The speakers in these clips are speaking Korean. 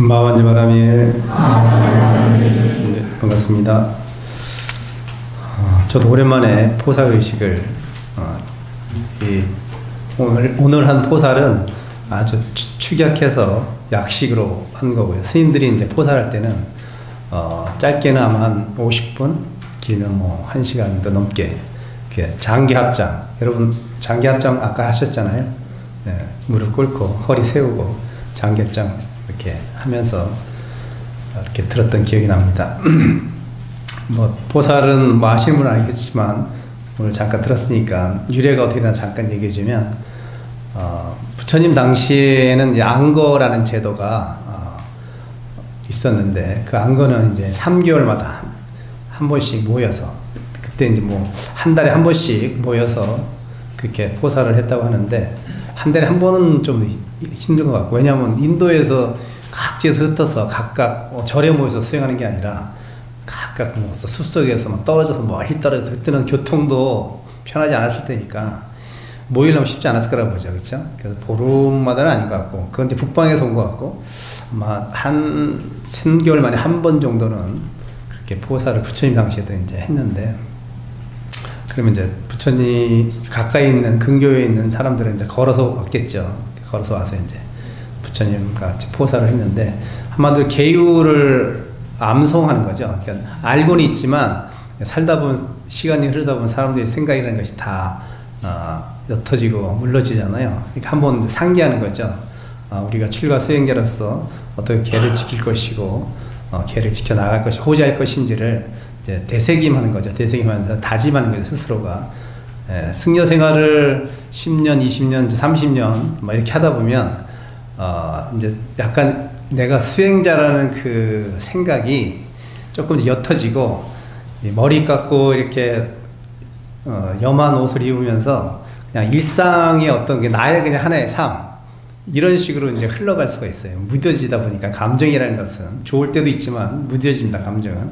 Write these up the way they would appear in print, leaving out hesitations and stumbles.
마완지 바람이 네, 반갑습니다. 저도 오랜만에 포살의식을 오늘 한 포살은 아주 축약해서 약식으로 한 거고요. 스님들이 이제 포살할 때는 짧게는 아마 한 50분, 길면 뭐 1시간도 넘게 이렇게 장기 합장. 여러분 장기 합장 아까 하셨잖아요. 네, 무릎 꿇고 허리 세우고 장기 합장 이렇게 하면서 이렇게 들었던 기억이 납니다. 뭐 포살은 뭐 아시는 분은 알겠지만 오늘 잠깐 들었으니까 유래가 어떻게 되나 잠깐 얘기해 주면, 부처님 당시에는 이제 안거라는 제도가 있었는데, 그 안거는 이제 3개월마다 한 번씩 모여서, 그때 이제 뭐 한 달에 한 번씩 모여서 그렇게 포살을 했다고 하는데, 한 달에 한 번은 좀 힘든 것 같고, 왜냐하면 인도에서 각지에서 흩어서 각각 절에 모여서 수행하는 게 아니라 각각 뭐 숲속에서 막 떨어져서 멀리 떨어져서, 그때는 교통도 편하지 않았을 테니까 모이려면 쉽지 않았을 거라고 보죠. 그렇죠? 그래서 보름마다는 아닌 것 같고, 그건 이제 북방에서 온 것 같고, 아마 한 3개월 만에 한 번 정도는 그렇게 포살을 부처님 당시에도 이제 했는데, 그러면 이제 부처님 가까이 있는 근교에 있는 사람들은 이제 걸어서 왔겠죠. 걸어서 와서 이제 부처님과 같이 포살을 했는데, 한마디로 계율을 암송하는 거죠. 그러니까 알고는 있지만 살다 보면, 시간이 흐르다 보면 사람들의 생각이라는 것이 다 옅어지고 물러지잖아요. 그러니까 한번 상기하는 거죠. 우리가 출가 수행자로서 어떻게 계를 지킬 것이고 계를 지켜나갈 것이 호지할 것인지를 이제 되새김하는 거죠. 되새김하면서 다짐하는 거죠. 스스로가. 승려 생활을 10년, 20년, 30년 뭐 이렇게 하다 보면 이제 약간 내가 수행자라는 그 생각이 조금 옅어지고, 머리 깎고 이렇게 염한 옷을 입으면서 그냥 일상의 어떤 게 나의 그냥 하나의 삶, 이런 식으로 이제 흘러갈 수가 있어요. 무뎌지다 보니까, 감정이라는 것은 좋을 때도 있지만 무뎌집니다. 감정은.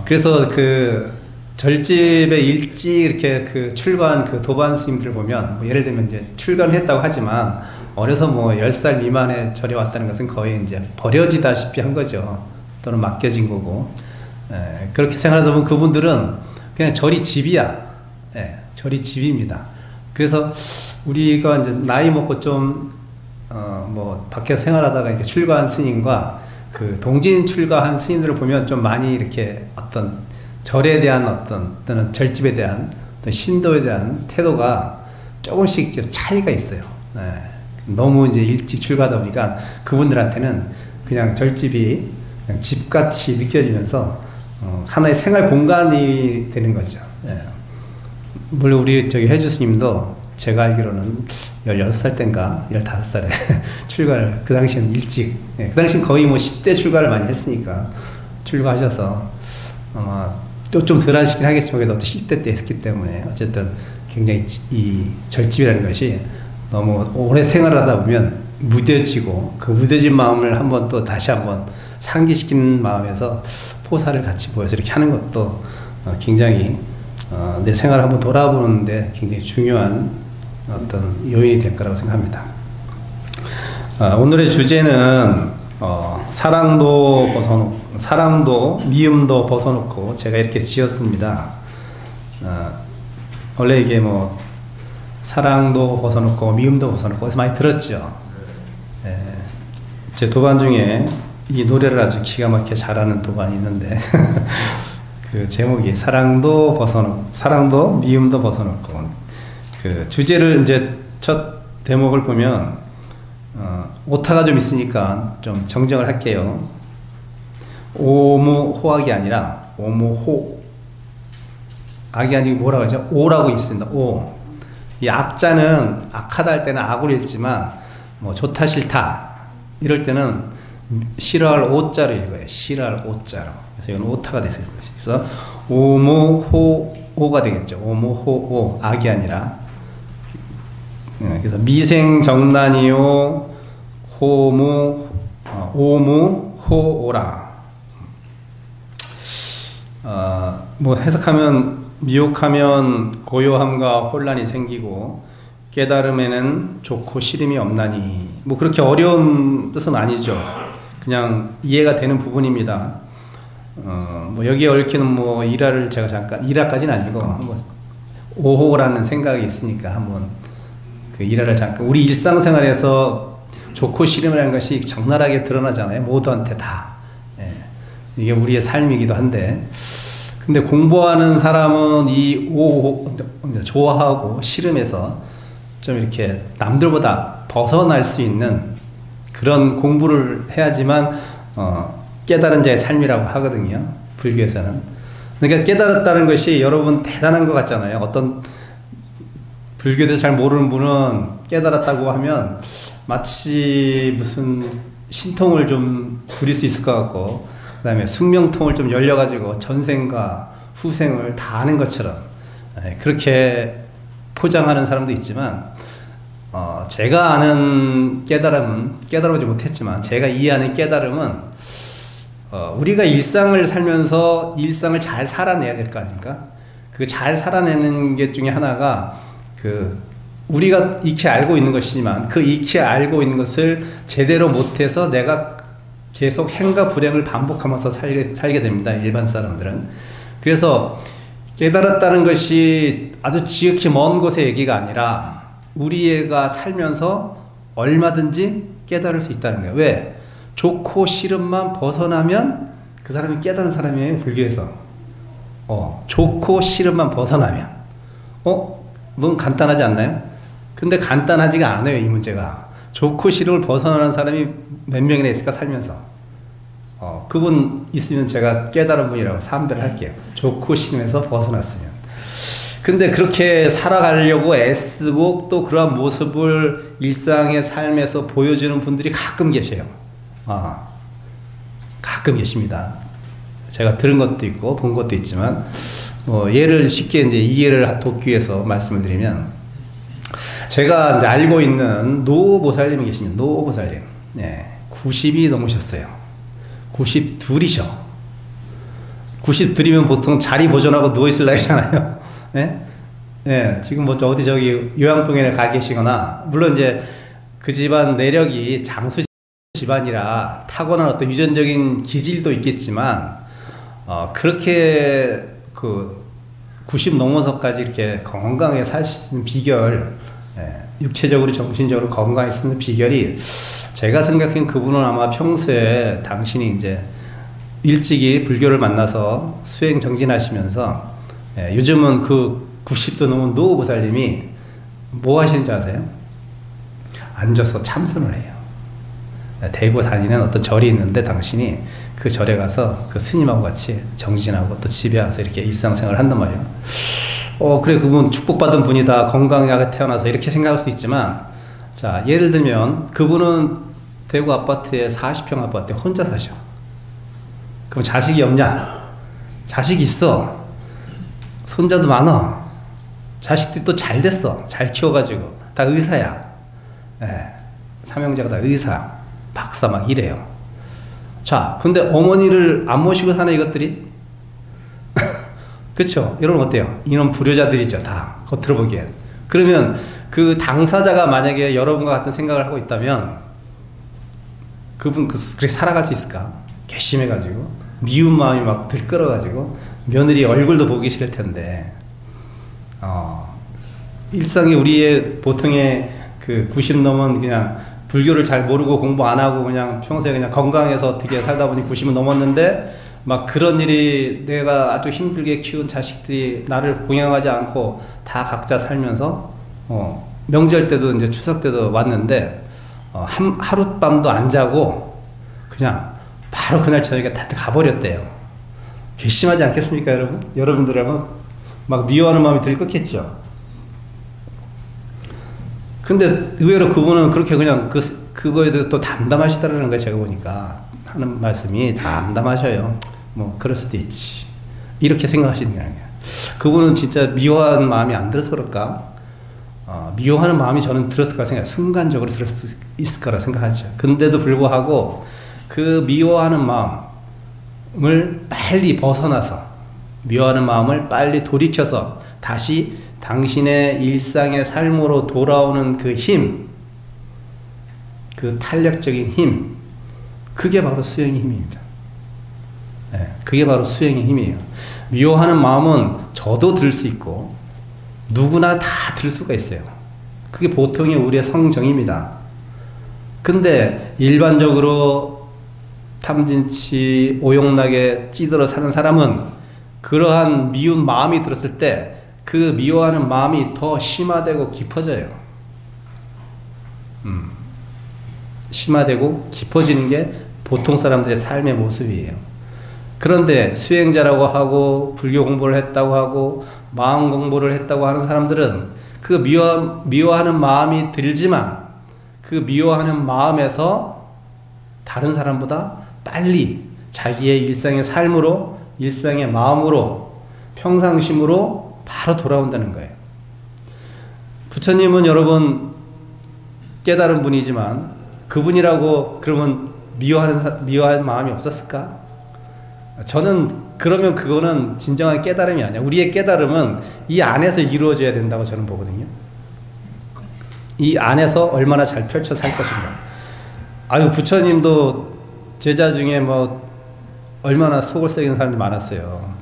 그래서 그 절집에 일찍 이렇게 그 출가한 그 도반 스님들 보면, 뭐 예를 들면 이제 출가를 했다고 하지만 어려서 뭐 10살 미만에 절에 왔다는 것은 거의 이제 버려지다시피 한 거죠. 또는 맡겨진 거고. 그렇게 생각하다 보면 그분들은 그냥 절이 집이야. 절이 집입니다. 그래서 우리가 이제 나이 먹고 좀 뭐 밖에서 생활하다가 이렇게 출가한 스님과 그 동진 출가한 스님들을 보면 좀 많이 이렇게 어떤 절에 대한 또는 절집에 대한 어떤 신도에 대한 태도가 조금씩 좀 차이가 있어요. 너무 이제 일찍 출가하다 보니까 그분들한테는 그냥 절집이 그냥 집같이 느껴지면서 하나의 생활 공간이 되는 거죠. 물론 우리 저기 해주 스님도 제가 알기로는 16살 땐가 15살에 출가를, 그 당시에는 일찍, 그 당시엔 거의 뭐 10대 출가를 많이 했으니까 출가하셔서 또 좀 덜 하시긴 하겠지만 그래도 10대 때 했기 때문에 어쨌든 굉장히 이 절집이라는 것이 너무 오래 생활하다 보면 무뎌지고, 그 무뎌진 마음을 한번 또 다시 한번 상기시키는 마음에서 포살을 같이 모여서 이렇게 하는 것도 굉장히 내 생활을 한번 돌아보는데 굉장히 중요한 어떤 요인이 될 거라고 생각합니다. 오늘의 주제는 사랑도 미움도 벗어놓고 제가 이렇게 지었습니다. 원래 이게 뭐 사랑도 벗어놓고 미움도 벗어놓고 어디서 많이 들었죠. 제 도반 중에 이 노래를 아주 기가 막히게 잘하는 도반이 있는데 그 제목이 사랑도 미움도 벗어놓고, 그 주제를 이제 첫 대목을 보면 오타가 좀 있으니까 좀 정정을 할게요. 오무호악이 아니라 오무호, 악이 아니고 뭐라고 하죠? 오라고 있습니다. 오. 이 악자는 악하다 할 때는 악으로 읽지만 뭐 좋다 싫다 이럴 때는 싫어할 오자로 읽어요. 싫어할 오자로. 그래서 이건 오타가 됐어요. 그래서 오무호오가 되겠죠. 오무호오, 악이 아니라. 그래서 미생정난이요 오무호오라. 뭐 해석하면 미혹하면 고요함과 혼란이 생기고 깨달음에는 좋고 싫음이 없나니, 뭐 그렇게 어려운 뜻은 아니죠. 그냥 이해가 되는 부분입니다. 뭐 여기에 얽히는 뭐 일화를 제가 잠깐, 일화까지는 아니고 한번 5호라는 생각이 있으니까 한번 그 일화를 잠깐, 우리 일상생활에서 좋고 싫음이라는 것이 적나라하게 드러나잖아요. 모두한테 다. 예. 이게 우리의 삶이기도 한데, 근데 공부하는 사람은 이 5호, 좋아하고 싫음에서 좀 이렇게 남들보다 벗어날 수 있는 그런 공부를 해야지만 깨달은 자의 삶이라고 하거든요. 불교에서는. 그러니까 깨달았다는 것이 여러분 대단한 것 같잖아요. 어떤 불교에서 잘 모르는 분은 깨달았다고 하면 마치 무슨 신통을 좀 부릴 수 있을 것 같고, 그 다음에 숙명통을 좀 열려가지고 전생과 후생을 다 아는 것처럼 그렇게 포장하는 사람도 있지만, 제가 아는 깨달음은, 깨달아보지 못했지만 제가 이해하는 깨달음은 우리가 일상을 살면서 일상을 잘 살아내야 될 거 아닙니까? 그 잘 살아내는 게 중에 하나가 우리가 익히 알고 있는 것이지만 그 익히 알고 있는 것을 제대로 못해서 내가 계속 행과 불행을 반복하면서 살게 됩니다. 일반 사람들은. 그래서 깨달았다는 것이 아주 지극히 먼 곳의 얘기가 아니라 우리가 살면서 얼마든지 깨달을 수 있다는 거예요. 왜? 좋고 싫음만 벗어나면 그 사람이 깨달은 사람이에요. 불교에서. 좋고 싫음만 벗어나면. 너무 간단하지 않나요? 근데 간단하지가 않아요. 이 문제가. 좋고 싫음을 벗어나는 사람이 몇 명이나 있을까 살면서. 그분 있으면 제가 깨달은 분이라고 삼별할게요. 좋고 싫음에서 벗어났으면. 근데 그렇게 살아가려고 애쓰고 또 그러한 모습을 일상의 삶에서 보여주는 분들이 가끔 계세요. 가끔 계십니다. 제가 들은 것도 있고 본 것도 있지만, 예를 쉽게 이제 이해를 돕기 위해서 말씀을 드리면, 제가 이제 알고 있는 노보살님이 계십니다. 노보살님. 90이 넘으셨어요. 92이셔. 92이면 보통 자리 보존하고 누워있을 나이잖아요. 지금 뭐 어디 저기 요양병원에 가 계시거나, 물론 이제 그 집안 내력이 장수 집안이라 타고난 어떤 유전적인 기질도 있겠지만, 그렇게 90 넘어서까지 이렇게 건강하게 살 수 있는 비결, 육체적으로 정신적으로 건강해 쓰는 비결이, 제가 생각한 그분은 아마 평소에 당신이 이제 일찍이 불교를 만나서 수행 정진하시면서, 요즘은 그 90도 넘은 노보살님이 뭐 하시는지 아세요? 앉아서 참선을 해요. 대구 다니는 어떤 절이 있는데 당신이 그 절에 가서 그 스님하고 같이 정진하고 또 집에 와서 이렇게 일상생활을 한단 말이에요. 그래, 그분 축복받은 분이다, 건강하게 태어나서, 이렇게 생각할 수도 있지만, 자, 예를 들면 그분은 대구 아파트에 40평 아파트에 혼자 사셔. 그럼 자식이 없냐? 자식이 있어. 손자도 많아. 자식들이 또 잘 됐어. 잘 키워가지고. 다 의사야. 삼형제가 다 의사, 박사 막 이래요. 자, 근데 어머니를 안 모시고 사는 이것들이? 그쵸? 여러분 어때요? 이런 불효자들이죠, 다. 겉으로 보기엔. 그러면 그 당사자가 만약에 여러분과 같은 생각을 하고 있다면 그분 그렇게 살아갈 수 있을까? 괘씸해가지고 미운 마음이 막 들끓어가지고 며느리 얼굴도 보기 싫을 텐데, 일상이 우리의 보통의 그 90 넘은 그냥 불교를 잘 모르고 공부 안 하고 그냥 평소에 그냥 건강해서 어떻게 살다 보니 90은 넘었는데, 막 그런 일이, 내가 아주 힘들게 키운 자식들이 나를 공양하지 않고 다 각자 살면서, 명절 때도 이제 추석 때도 왔는데, 하룻밤도 안 자고 그냥 바로 그날 저녁에 다 가버렸대요. 괘씸하지 않겠습니까, 여러분? 여러분들은 막 미워하는 마음이 들끓겠죠. 근데 의외로 그분은 그렇게 그냥 그거에 대해서 또 담담하시다라는 거예요. 제가 보니까 하는 말씀이 담담하셔요. 뭐 그럴 수도 있지, 이렇게 생각하시는 게 아니에요. 그분은 진짜 미워하는 마음이 안 들어서 그럴까? 미워하는 마음이 저는 들었을 거라 생각해요. 순간적으로 들었을 수 있을 거라 생각하죠. 근데도 불구하고 그 미워하는 마음을 빨리 벗어나서, 미워하는 마음을 빨리 돌이켜서 다시 당신의 일상의 삶으로 돌아오는 그 힘, 그 탄력적인 힘, 그게 바로 수행의 힘입니다. 네, 그게 바로 수행의 힘이에요. 미워하는 마음은 저도 들 수 있고 누구나 다 들 수가 있어요. 그게 보통의 우리의 성정입니다. 근데 일반적으로 탐진치 오용나게 찌들어 사는 사람은 그러한 미운 마음이 들었을 때 그 미워하는 마음이 더 심화되고 깊어져요. 심화되고 깊어지는 게 보통 사람들의 삶의 모습이에요. 그런데 수행자라고 하고 불교 공부를 했다고 하고 마음 공부를 했다고 하는 사람들은 그 미워하는 마음이 들지만 그 미워하는 마음에서 다른 사람보다 빨리 자기의 일상의 삶으로, 일상의 마음으로, 평상심으로 바로 돌아온다는 거예요. 부처님은 여러분 깨달은 분이지만 그분이라고 그러면 미워하는 마음이 없었을까? 저는 그러면 그거는 진정한 깨달음이 아니야. 우리의 깨달음은 이 안에서 이루어져야 된다고 저는 보거든요. 이 안에서 얼마나 잘 펼쳐 살 것인가. 아유, 부처님도 제자 중에 뭐 얼마나 속을 썩이는 사람이 많았어요.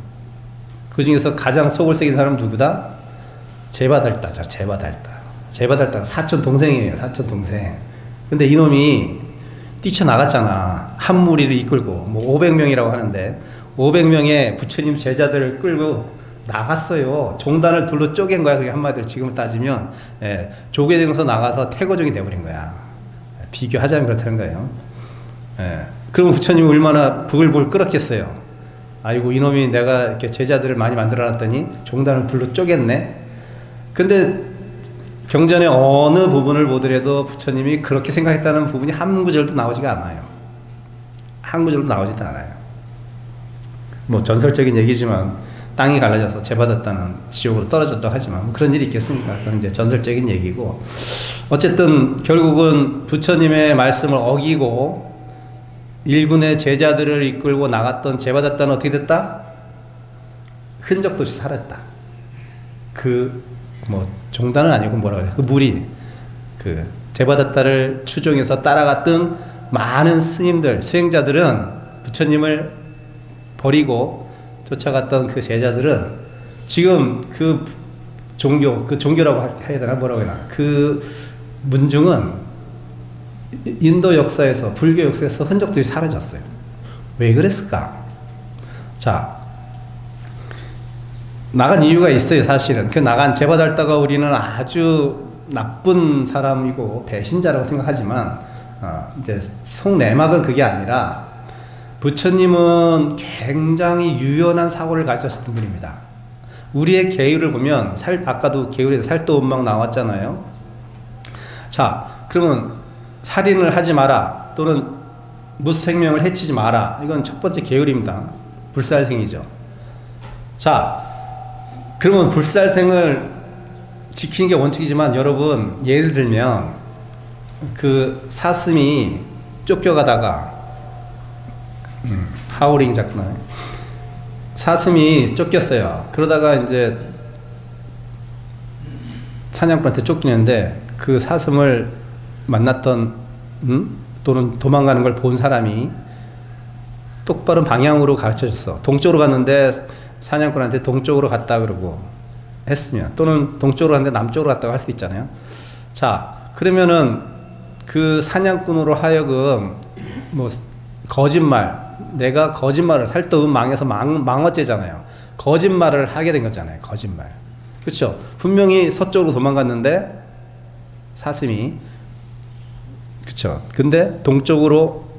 그 중에서 가장 속을 썩인 사람은 누구다? 제바달다죠. 제바달다가 사촌 동생이에요. 사촌 동생. 근데 이놈이 뛰쳐나갔잖아. 한 무리를 이끌고 뭐 500명이라고 하는데 500명의 부처님 제자들을 끌고 나갔어요. 종단을 둘로 쪼갠 거야. 그게 한마디로 지금 따지면 조계정서 나가서 태고종이 돼버린 거야. 비교하자면 그렇다는 거예요. 그럼 부처님이 얼마나 부글부글 끓었겠어요. 아이고, 이놈이 내가 이렇게 제자들을 많이 만들어놨더니 종단을 둘로 쪼갰네. 근데 경전의 어느 부분을 보더라도 부처님이 그렇게 생각했다는 부분이 한 구절도 나오지가 않아요. 한 구절도 나오지도 않아요. 뭐 전설적인 얘기지만 땅이 갈라져서 제받았다는 지옥으로 떨어졌다고 하지만 뭐 그런 일이 있겠습니까? 그건 이제 전설적인 얘기고, 어쨌든 결국은 부처님의 말씀을 어기고 일군의 제자들을 이끌고 나갔던 제바다타는 어떻게 됐다? 흔적도 없이 사라졌다. 뭐 종단은 아니고 뭐라 그래? 그 무리, 그 제바다타를 추종해서 따라갔던 많은 스님들, 수행자들은 부처님을 버리고 쫓아갔던 그 제자들은 지금 그 종교라고 해야 되나 뭐라고 해야 되나, 그 문중은 인도 역사에서, 불교 역사에서 흔적들이 사라졌어요. 왜 그랬을까? 자, 나간 이유가 있어요. 사실은 그 나간 제바달다가 우리는 아주 나쁜 사람이고 배신자라고 생각하지만 이제 속내막은 그게 아니라 부처님은 굉장히 유연한 사고를 가졌던 분입니다. 우리의 계율을 보면 아까도 계율에서 살도원망 나왔잖아요. 자, 그러면 살인을 하지 마라, 또는 무생명을 해치지 마라. 이건 첫 번째 계율입니다. 불살생이죠. 자, 그러면 불살생을 지키는 게 원칙이지만 여러분, 예를 들면 그 사슴이 쫓겨가다가 하우링 작나, 사슴이 쫓겼어요. 그러다가 이제 사냥꾼한테 쫓기는데 그 사슴을 만났던 또는 도망가는 걸 본 사람이 똑바른 방향으로 가르쳐줬어. 동쪽으로 갔는데 사냥꾼한테 동쪽으로 갔다 그러고 했으면, 또는 동쪽으로 갔는데 남쪽으로 갔다고 할 수도 있잖아요. 자, 그러면은 그 사냥꾼으로 하여금 뭐 내가 거짓말을, 살도음망에서 망어죄잖아요. 거짓말을 하게 된 거잖아요. 거짓말. 그렇죠? 분명히 서쪽으로 도망갔는데 사슴이, 그쵸. 근데 동쪽으로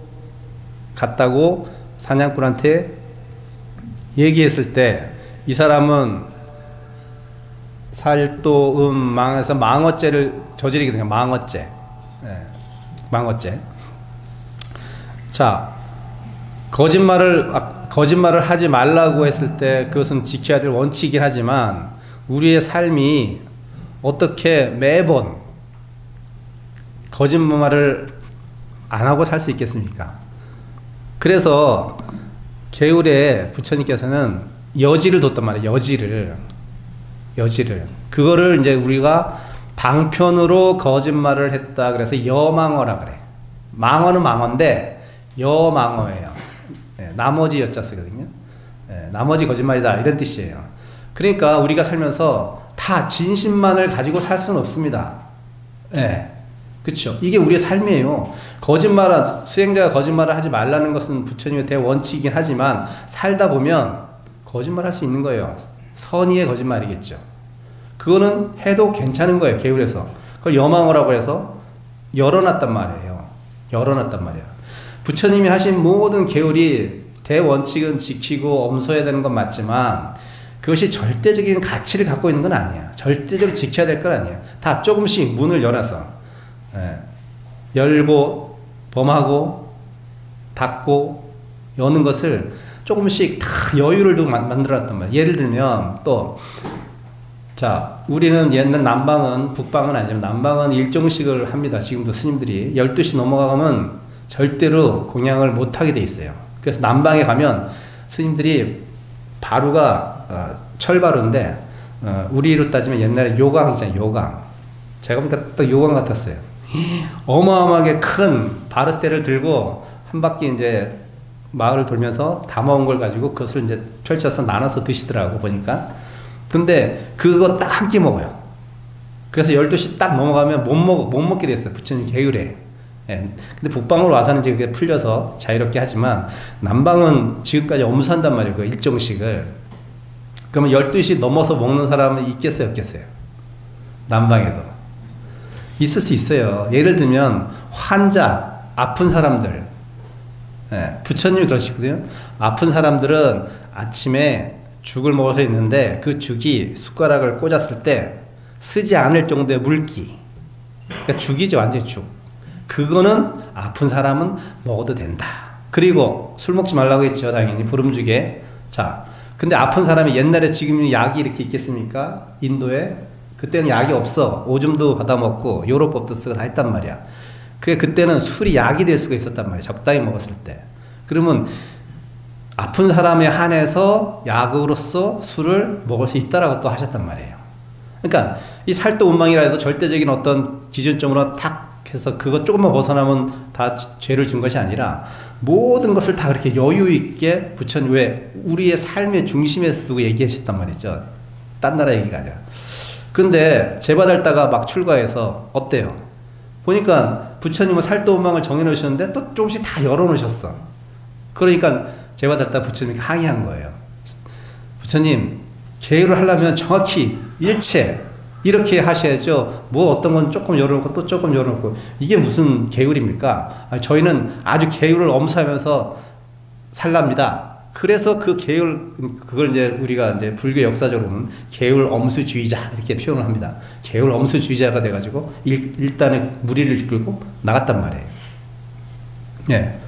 갔다고 사냥꾼한테 얘기했을 때 이 사람은 살도음망에서 망어죄를 저지르게 된 거예요. 망어죄. 망어죄. 자, 거짓말을 하지 말라고 했을 때 그것은 지켜야 될 원칙이긴 하지만 우리의 삶이 어떻게 매번 거짓말을 안 하고 살 수 있겠습니까? 그래서 계율에 부처님께서는 여지를 뒀단 말이에요. 여지를. 그거를 이제 우리가 방편으로 거짓말을 했다 그래서 여망어라 그래. 망어는 망어인데 여망어예요. 예, 나머지 여자 쓰거든요. 예, 나머지 거짓말이다 이런 뜻이에요. 그러니까 우리가 살면서 다 진심만을 가지고 살 수는 없습니다. 예, 그렇죠. 이게 우리의 삶이에요. 수행자가 거짓말을 하지 말라는 것은 부처님의 대원칙이긴 하지만 살다 보면 거짓말할 수 있는 거예요. 선의의 거짓말이겠죠. 그거는 해도 괜찮은 거예요. 게으르서. 그걸 여망어라고 해서 열어놨단 말이에요. 열어놨단 말이에요. 부처님이 하신 모든 계율이 대원칙은 지키고 엄소해야 되는 건 맞지만 그것이 절대적인 가치를 갖고 있는 건 아니에요. 절대적으로 지켜야 될 건 아니에요. 다 조금씩 문을 열어서 열고 범하고 닫고 여는 것을 조금씩 다 여유를 두고 만들어놨단 말이에요. 예를 들면 또 자, 우리는 옛날 남방은, 북방은 아니지만 남방은 일정식을 합니다. 지금도 스님들이 12시 넘어가면 절대로 공양을 못하게 돼 있어요. 그래서 남방에 가면 스님들이 바루가 철바루인데 우리로 따지면 옛날에 요강이잖아요. 요강. 제가 보니까 또 요강 같았어요. 어마어마하게 큰 바루대를 들고 한 바퀴 이제 마을을 돌면서 담아온 걸 가지고 그것을 이제 펼쳐서 나눠서 드시더라고 보니까. 근데 그거 딱 한 끼 먹어요. 그래서 12시 딱 넘어가면 못 먹게 됐어요. 부처님 게으래. 예. 근데 북방으로 와서는 이제 그게 풀려서 자유롭게 하지만 남방은 지금까지 엄수한단 말이에요. 그 일정식을. 그러면 12시 넘어서 먹는 사람은 있겠어요? 없겠어요? 남방에도. 있을 수 있어요. 예를 들면 환자, 아픈 사람들. 예. 부처님이 그러시거든요. 아픈 사람들은 아침에 죽을 먹어서 있는데 그 죽이 숟가락을 꽂았을 때 쓰지 않을 정도의 물기. 그러니까 죽이죠. 완전히 죽. 그거는 아픈 사람은 먹어도 된다. 그리고 술 먹지 말라고 했죠. 당연히 부름죽에. 자, 근데 아픈 사람이 옛날에 지금 약이 이렇게 있겠습니까? 인도에 그때는 약이 없어. 오줌도 받아먹고 요로법도 쓰고 다 했단 말이야. 그때는 술이 약이 될 수가 있었단 말이야. 적당히 먹었을 때. 그러면 아픈 사람에 한해서 약으로서 술을 먹을 수 있다라고 또 하셨단 말이에요. 그러니까 이 살도 운망이라 해서 절대적인 어떤 기준점으로 탁 해서 그거 조금만 벗어나면 다 죄를 준 것이 아니라 모든 것을 다 그렇게 여유 있게 부처님 왜 우리의 삶의 중심에서 두고 얘기하셨단 말이죠. 딴 나라 얘기가 아니라. 근데 제바달다가 막 출가해서 어때요? 보니까 부처님은 살도 운망을 정해놓으셨는데 또 조금씩 다 열어놓으셨어. 그러니까 제바달다 부처님이 항의한 거예요. 부처님 계율을 하려면 정확히 일체 이렇게 하셔야죠. 뭐 어떤 건 조금 열어놓고 또 조금 열어놓고 이게 무슨 계율입니까? 저희는 아주 계율을 엄수하면서 살랍니다. 그래서 그 계율 그걸 이제 우리가 이제 불교 역사적으로는 계율 엄수주의자 이렇게 표현을 합니다. 계율 엄수주의자가 돼가지고 일단은 무리를 이끌고 나갔단 말이에요. 예.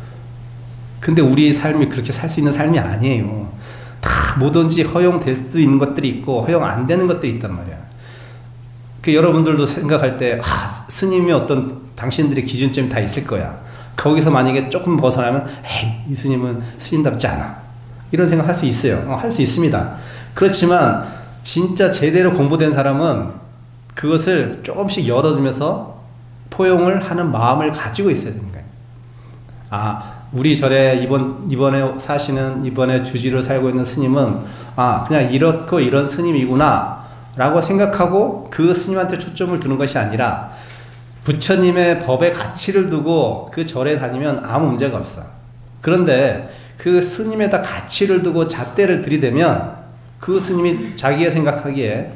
근데 우리의 삶이 그렇게 살 수 있는 삶이 아니에요. 다 뭐든지 허용될 수 있는 것들이 있고 허용 안 되는 것들이 있단 말이야. 여러분들도 생각할 때 스님이 어떤 당신들의 기준점이 다 있을 거야. 거기서 만약에 조금 벗어나면 에이 이 스님은 스님답지 않아. 이런 생각 할 수 있어요. 할 수 있습니다. 그렇지만 진짜 제대로 공부된 사람은 그것을 조금씩 열어두면서 포용을 하는 마음을 가지고 있어야 되는 거예요. 우리 절에 이번에 사시는 이번에 주지로 살고 있는 스님은 그냥 이렇고 이런 스님이구나 라고 생각하고 그 스님한테 초점을 두는 것이 아니라 부처님의 법의 가치를 두고 그 절에 다니면 아무 문제가 없어. 그런데 그 스님에다 가치를 두고 잣대를 들이대면 그 스님이 자기가 생각하기에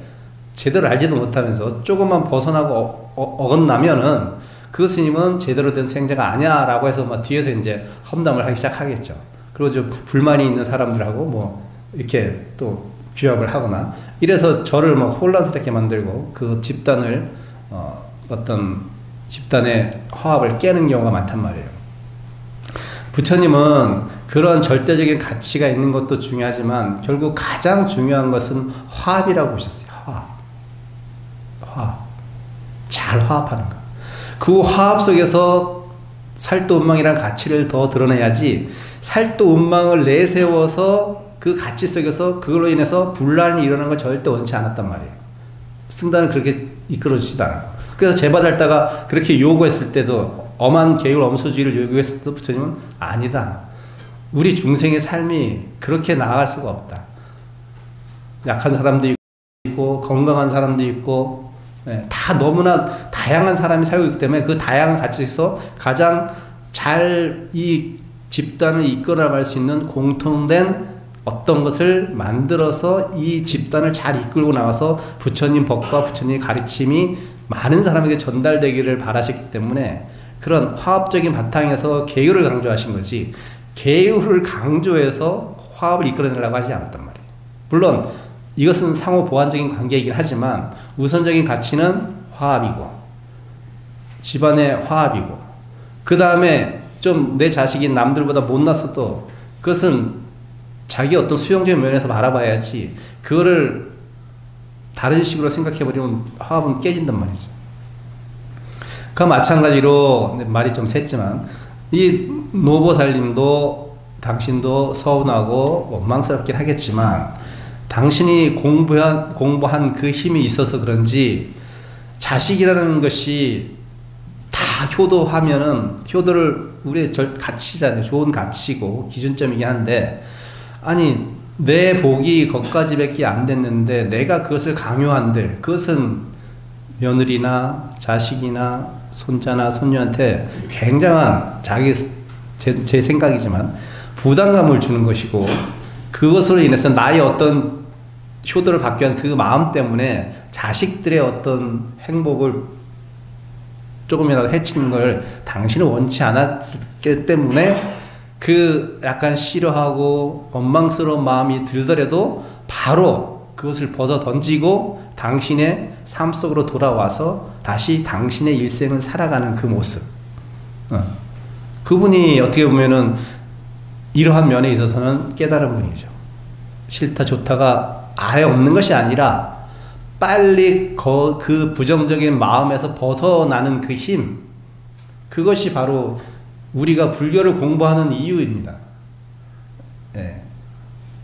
제대로 알지도 못하면서 조금만 벗어나고 어긋나면은 그 스님은 제대로 된 수행자가 아니야 라고 해서 막 뒤에서 이제 험담을 하기 시작하겠죠. 그리고 좀 불만이 있는 사람들하고 뭐 이렇게 또 규합을 하거나 이래서 저를 막 혼란스럽게 만들고 그 집단을 어떤 집단의 화합을 깨는 경우가 많단 말이에요. 부처님은 그런 절대적인 가치가 있는 것도 중요하지만 결국 가장 중요한 것은 화합이라고 보셨어요. 화합. 잘 화합하는 거. 그 화합 속에서 살도운망이라는 가치를 더 드러내야지 살도운망을 내세워서 그 가치 속에서 그걸로 인해서 분란이 일어나는 걸 절대 원치 않았단 말이에요. 승단을 그렇게 이끌어 주지도 않아요. 그래서 제바달다가 그렇게 요구했을 때도 엄한 계율 엄수주의를 요구했어도 부처님은 아니다. 우리 중생의 삶이 그렇게 나아갈 수가 없다. 약한 사람도 있고 건강한 사람도 있고 다 너무나 다양한 사람이 살고 있기 때문에 그 다양한 가치에서 가장 잘 이 집단을 이끌어갈 수 있는 공통된 어떤 것을 만들어서 이 집단을 잘 이끌고 나가서 부처님 법과 부처님의 가르침이 많은 사람에게 전달되기를 바라셨기 때문에 그런 화합적인 바탕에서 계율을 강조하신 거지, 계율을 강조해서 화합을 이끌어내려고 하지 않았단 말이에요. 물론 이것은 상호 보완적인 관계이긴 하지만 우선적인 가치는 화합이고 집안의 화합이고, 그 다음에 좀 내 자식이 남들보다 못났어도 그것은 자기 어떤 수용적인 면에서 바라봐야지, 그거를 다른 식으로 생각해버리면 화합은 깨진단 말이죠. 그 마찬가지로 공말이 좀 샜지만 이 노보살님도 당신도 서운하고 원망스럽긴 하겠지만 당신이 공부한 그 힘이 있어서 그런지 자식이라는 것이 다 효도하면은, 효도를 우리의 가치잖아요. 좋은 가치고 기준점이긴 한데, 아니 내 복이 거기까지 밖에 안 됐는데 내가 그것을 강요한들, 그것은 며느리나 자식이나 손자나 손녀한테 굉장한 제 생각이지만 부담감을 주는 것이고, 그것으로 인해서 나의 어떤 효도를 받기 위한 그 마음 때문에 자식들의 어떤 행복을 조금이라도 해치는 걸 당신은 원치 않았기 때문에 그 약간 싫어하고 원망스러운 마음이 들더라도 바로 그것을 벗어 던지고 당신의 삶 속으로 돌아와서 다시 당신의 일생을 살아가는 그 모습, 그분이 어떻게 보면은 이러한 면에 있어서는 깨달은 분이죠. 싫다 좋다가 아예 없는 것이 아니라 빨리 그 부정적인 마음에서 벗어나는 그 힘, 그것이 바로 우리가 불교를 공부하는 이유입니다. 예.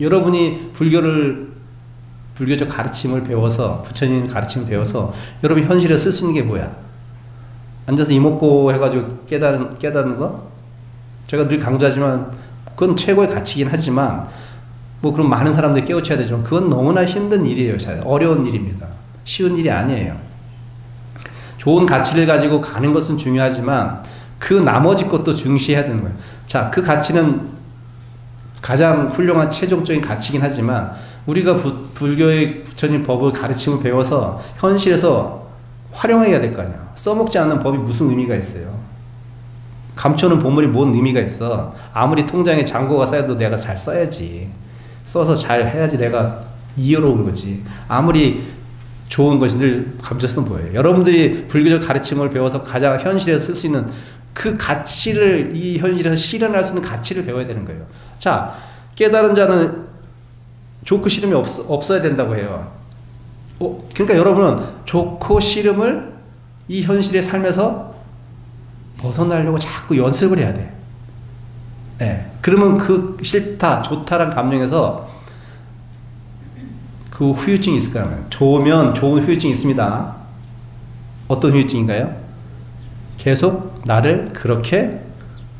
여러분이 불교적 가르침을 배워서, 부처님 가르침을 배워서 여러분 현실에 쓸 수 있는 게 뭐야? 앉아서 이목고 해가지고 깨닫는 거? 제가 늘 강조하지만 그건 최고의 가치긴 하지만, 뭐 그럼 많은 사람들이 깨우쳐야 되지만 그건 너무나 힘든 일이에요. 어려운 일입니다. 쉬운 일이 아니에요. 좋은 가치를 가지고 가는 것은 중요하지만 그 나머지 것도 중시해야 되는 거예요. 자, 그 가치는 가장 훌륭한 최종적인 가치긴 하지만 우리가 불교의 부처님 법을 가르침을 배워서 현실에서 활용해야 될 거 아니야. 써먹지 않는 법이 무슨 의미가 있어요. 감춰놓은 보물이 뭔 의미가 있어. 아무리 통장에 잔고가 쌓여도 내가 잘 써야지. 써서 잘 해야지 내가 이어로운 거지. 아무리 좋은 것이 늘 감춰서 뭐예요. 여러분들이 불교적 가르침을 배워서 가장 현실에서 쓸 수 있는 그 가치를, 이 현실에서 실현할 수 있는 가치를 배워야 되는 거예요. 자, 깨달은 자는 좋고 싫음이 없어야 된다고 해요. 그러니까 여러분은 좋고 싫음을 이 현실의 삶에서 벗어나려고 자꾸 연습을 해야 돼. 네. 그러면 그 싫다, 좋다란 감정에서 그 후유증이 있을 거라면, 좋으면 좋은 후유증이 있습니다. 어떤 후유증인가요? 계속 나를 그렇게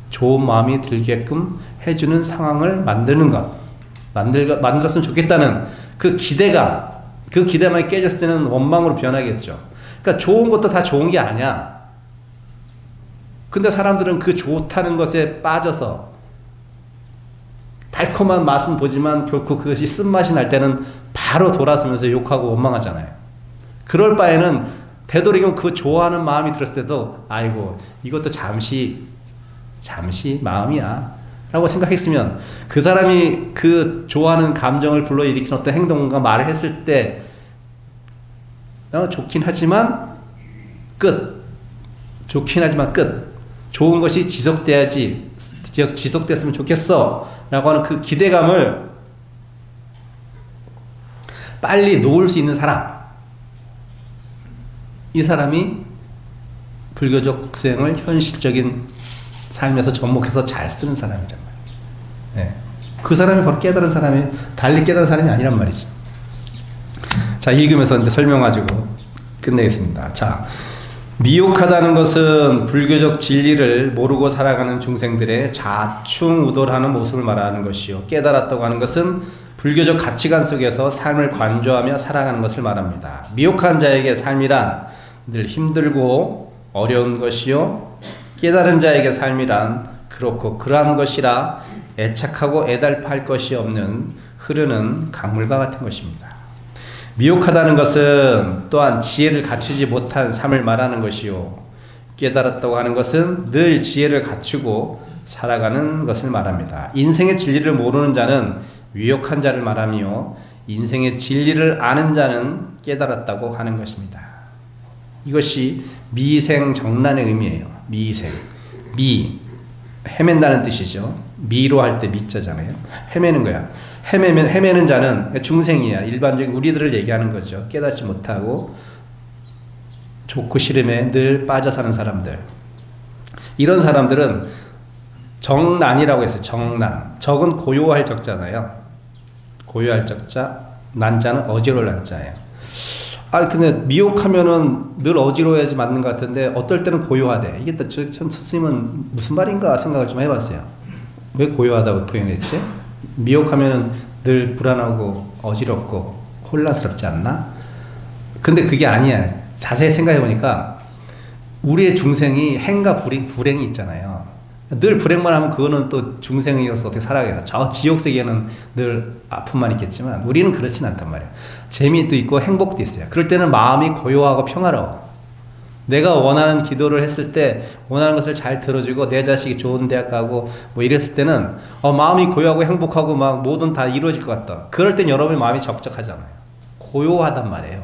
좋은 마음이 들게끔 해주는 상황을 만드는 것, 만들었으면 좋겠다는 그 기대감, 그 기대감이 깨졌을 때는 원망으로 변하겠죠. 그러니까 좋은 것도 다 좋은 게 아니야. 근데 사람들은 그 좋다는 것에 빠져서 달콤한 맛은 보지만 결코 그것이 쓴맛이 날 때는 바로 돌아서면서 욕하고 원망하잖아요. 그럴 바에는 되도록이면 그 좋아하는 마음이 들었을 때도 아이고 이것도 잠시 마음이야 라고 생각했으면, 그 사람이 그 좋아하는 감정을 불러일으킨 어떤 행동과 말을 했을 때 좋긴 하지만 끝. 좋긴 하지만 끝. 좋은 것이 지속됐으면 좋겠어 라고 하는 그 기대감을 빨리 놓을 수 있는 사람, 이 사람이 불교적 수행을 현실적인 삶에서 접목해서 잘 쓰는 사람이란 말이에요. 네. 그 사람이 바로 깨달은 사람이, 달리 깨달은 사람이 아니란 말이죠. 자, 읽으면서 이제 설명 가지고 끝내겠습니다. 자, 미혹하다는 것은 불교적 진리를 모르고 살아가는 중생들의 좌충우돌하는 모습을 말하는 것이요. 깨달았다고 하는 것은 불교적 가치관 속에서 삶을 관조하며 살아가는 것을 말합니다. 미혹한 자에게 삶이란 늘 힘들고 어려운 것이요. 깨달은 자에게 삶이란 그렇고 그러한 것이라 애착하고 애달파할 것이 없는 흐르는 강물과 같은 것입니다. 미혹하다는 것은 또한 지혜를 갖추지 못한 삶을 말하는 것이요. 깨달았다고 하는 것은 늘 지혜를 갖추고 살아가는 것을 말합니다. 인생의 진리를 모르는 자는 미혹한 자를 말하며 인생의 진리를 아는 자는 깨달았다고 하는 것입니다. 이것이 미생정난의 의미예요. 미생. 헤맨다는 뜻이죠. 미로 할 때 미자잖아요. 헤매는 거야. 헤매는 자는 중생이야. 일반적인 우리들을 얘기하는 거죠. 깨닫지 못하고 좋고 싫음에 늘 빠져 사는 사람들. 이런 사람들은 정난이라고 했어요. 정난. 적은 고요할 적자잖아요. 고요할 적자, 난자는 어지러울 난자예요. 근데 미혹하면은 늘 어지러워야지 맞는 것 같은데 어떨 때는 고요하대. 이게 스님은 무슨 말인가 생각을 좀 해봤어요. 왜 고요하다고 표현했지? 미혹하면은 늘 불안하고 어지럽고 혼란스럽지 않나? 근데 그게 아니야. 자세히 생각해 보니까 우리의 중생이 행과 불행이 있잖아요. 늘 불행만 하면 그거는 또 중생이어서 어떻게 살아가겠어. 저 지옥세계는 늘 아픔만 있겠지만 우리는 그렇진 않단 말이야. 재미도 있고 행복도 있어요. 그럴 때는 마음이 고요하고 평화로워. 내가 원하는 기도를 했을 때 원하는 것을 잘 들어주고 내 자식이 좋은 대학 가고 뭐 이랬을 때는 마음이 고요하고 행복하고 막 뭐든 다 이루어질 것 같다. 그럴 땐 여러분의 마음이 적적하잖아요. 고요하단 말이에요.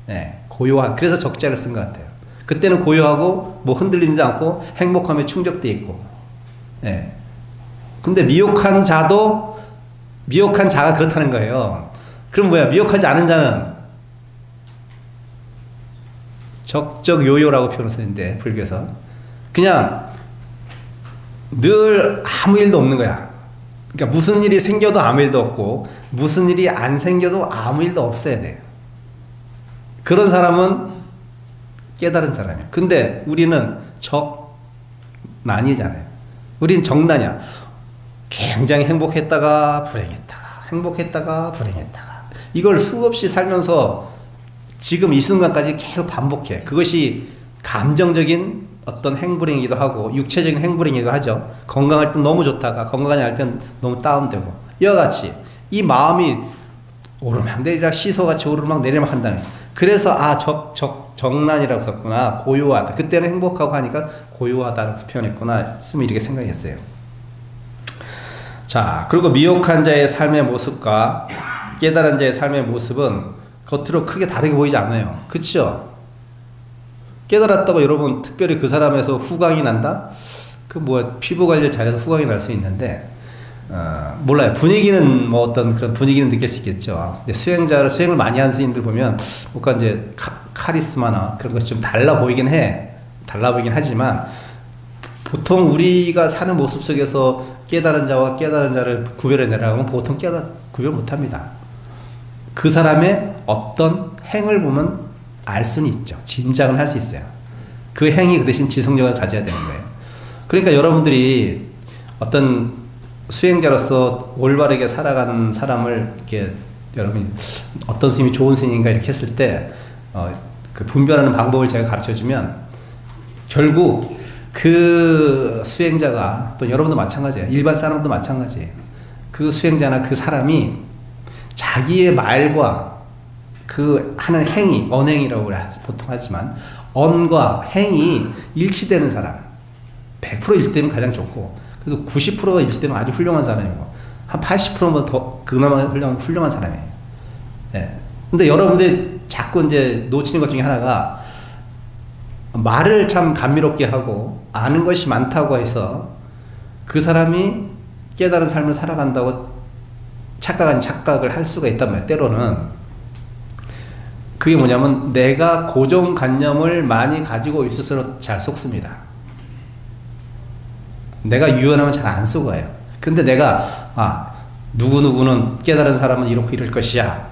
네, 고요한. 그래서 적자를 쓴 것 같아요. 그때는 고요하고 뭐 흔들리지 않고 행복함에 충족돼 있고. 네. 근데 미혹한 자가 그렇다는 거예요. 그럼 뭐야? 미혹하지 않은 자는 적적요요라고 표현을 쓰는데 불교에서 그냥 늘 아무 일도 없는 거야. 그러니까 무슨 일이 생겨도 아무 일도 없고 무슨 일이 안 생겨도 아무 일도 없어야 돼. 그런 사람은 깨달은 사람이야. 근데 우리는 적난이잖아요. 우린 정난이야. 굉장히 행복했다가 불행했다가 이걸 수없이 살면서 지금 이 순간까지 계속 반복해. 그것이 감정적인 어떤 행불행이기도 하고 육체적인 행불행이기도 하죠. 건강할 땐 너무 좋다가 건강하지 않을 땐 너무 다운되고 이와 같이 이 마음이 오르막내리락 시소같이 오르막내리락 한다는 거예요. 그래서 정난이라고 썼구나. 고요하다. 그때는 행복하고 하니까 고요하다라고 표현했구나. 쓰면 이렇게 생각했어요. 자, 그리고 미혹한 자의 삶의 모습과 깨달은 자의 삶의 모습은 겉으로 크게 다르게 보이지 않아요. 그쵸? 깨달았다고 여러분 특별히 그 사람에서 후광이 난다? 피부 관리를 잘해서 후광이 날 수 있는데 몰라요. 분위기는 뭐 어떤 그런 분위기는 느낄 수 있겠죠. 근데 수행을 많이 하는 스님들 보면 뭔가 이제 카리스마나 그런 것이 좀 달라 보이긴 하지만 보통 우리가 사는 모습 속에서 깨달은 자와 깨달은 자를 구별해 내라고 하면 보통 구별 못 합니다. 그 사람의 어떤 행을 보면 알 수는 있죠. 짐작은 할 수 있어요. 그 행이 그 대신 지속력을 가져야 되는 거예요. 그러니까 여러분들이 어떤 수행자로서 올바르게 살아가는 사람을 이렇게 여러분이 어떤 스님이 좋은 스님인가 이렇게 했을 때 그 분별하는 방법을 제가 가르쳐주면 결국 그 수행자가 또 여러분도 마찬가지예요. 일반 사람도 마찬가지예요. 그 수행자나 그 사람이 자기의 말과 그 하는 행위, 언행이라고 보통 하지만 언과 행이 일치되는 사람 100% 일치되면 가장 좋고 그래도 90%가 일치되면 아주 훌륭한 사람이고 한 80%보다 더 그나마 훌륭한 사람이에요. 네. 근데 여러분들이 자꾸 이제 놓치는 것 중에 하나가 말을 참 감미롭게 하고 아는 것이 많다고 해서 그 사람이 깨달은 삶을 살아간다고 착각을 할 수가 있단 말이에요. 때로는 그게 뭐냐면 내가 고정관념을 많이 가지고 있을수록 잘 속습니다. 내가 유연하면 잘 안 속아요. 근데 내가 누구누구는 깨달은 사람은 이렇고 이럴 것이야.